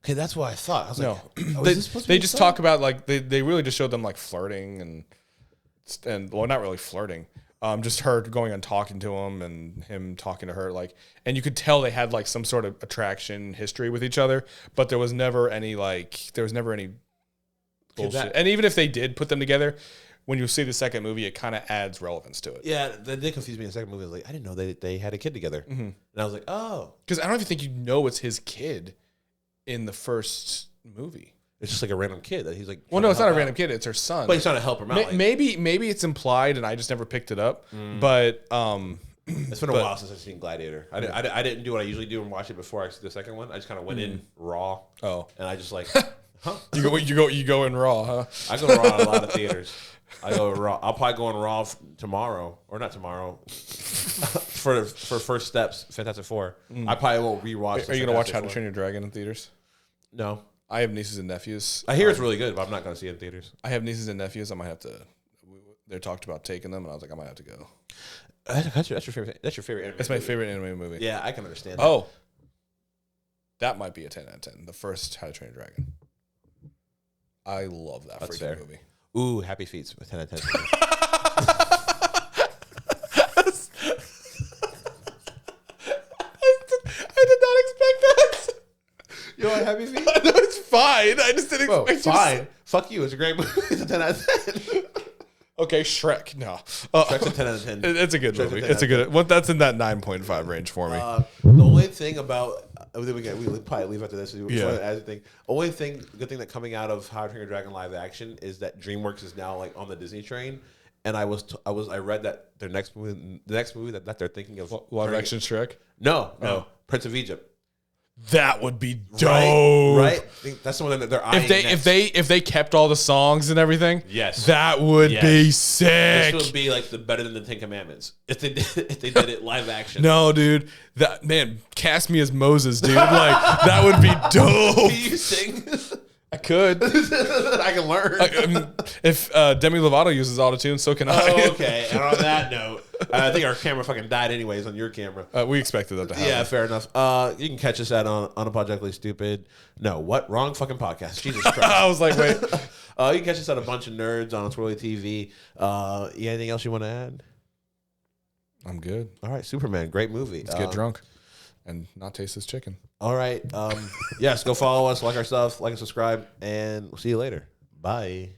S1: Okay, that's what I thought. I was like,
S2: they just talk about like they really just showed them like flirting and well, not really flirting. Just her going and talking to him and him talking to her, like, and you could tell they had like some sort of attraction history with each other, but there was never any bullshit. And even if they did put them together, when you see the second movie, it kind of adds relevance to it.
S1: Yeah, that did confuse me in the second movie. I was like, I didn't know they had a kid together, and I was like, oh,
S2: because I don't even think it's his kid in the first movie.
S1: It's just like a random kid that he's like.
S2: Well, no, it's not a random kid. It's her son.
S1: But he's trying to help him out.
S2: Maybe it's implied, and I just never picked it up. But
S1: it's been a while since I've seen Gladiator. I didn't do what I usually do and watch it before I see the second one. I just kind of went in raw. Oh, and I just like, huh?
S2: You go in raw, huh?
S1: I go raw in a lot of theaters. I go raw. I'll probably go in raw tomorrow, or not tomorrow, for First Steps, Fantastic Four. I probably won't rewatch.
S2: Are you gonna watch How to Train Your Dragon in theaters?
S1: No.
S2: I have nieces and nephews.
S1: I hear it's really good, but I'm not going to see it in theaters.
S2: I have nieces and nephews. I might have to. They talked about taking them, and I was like, I might have to go.
S1: That's your favorite. That's your favorite anime.
S2: That's my favorite anime movie.
S1: Yeah, I can understand. That.
S2: Oh, that might be a 10 out of 10. The first How to Train Your Dragon. I love that freaking movie.
S1: Ooh, Happy Feet with 10 out of 10.
S2: I did not expect that.
S1: You want Happy Feet?
S2: No, it's fine. I just didn't expect
S1: fine. Fuck you. It's a great movie. It's a 10 out of 10.
S2: Okay, Shrek. No.
S1: Shrek's a 10 out of 10.
S2: It's a good movie. It's a good. That's in that 9.5 range for me.
S1: The only thing about we probably leave after this.
S2: Yeah.
S1: Only thing, good thing that coming out of How to Train Your Dragon live action is that DreamWorks is now like on the Disney train, and I read that the next movie that they're thinking of
S2: live action Shrek.
S1: No, Prince of Egypt.
S2: That would be dope,
S1: right? I think that's the one that they're eyeing
S2: if they kept all the songs and everything.
S1: Yes,
S2: that would be sick.
S1: This would be like better than the Ten Commandments if they did it live action.
S2: No, dude, that man cast me as Moses, dude. Like that would be dope.
S1: Can you sing?
S2: I could.
S1: I can learn.
S2: If Demi Lovato uses autotune, so can I.
S1: Oh, okay. And on that note, I think our camera fucking died anyways on your camera.
S2: We expected that to happen.
S1: Yeah, fair enough. You can catch us at Unapologetically Stupid. No, what? Wrong fucking podcast. Jesus Christ.
S2: I was like, wait.
S1: You can catch us at a bunch of nerds on Twirly TV. Anything else you want to add?
S2: I'm good.
S1: All right, Superman. Great movie.
S2: Let's get drunk and not taste this chicken.
S1: All right. Yes, go follow us, like our stuff, like and subscribe, and we'll see you later. Bye.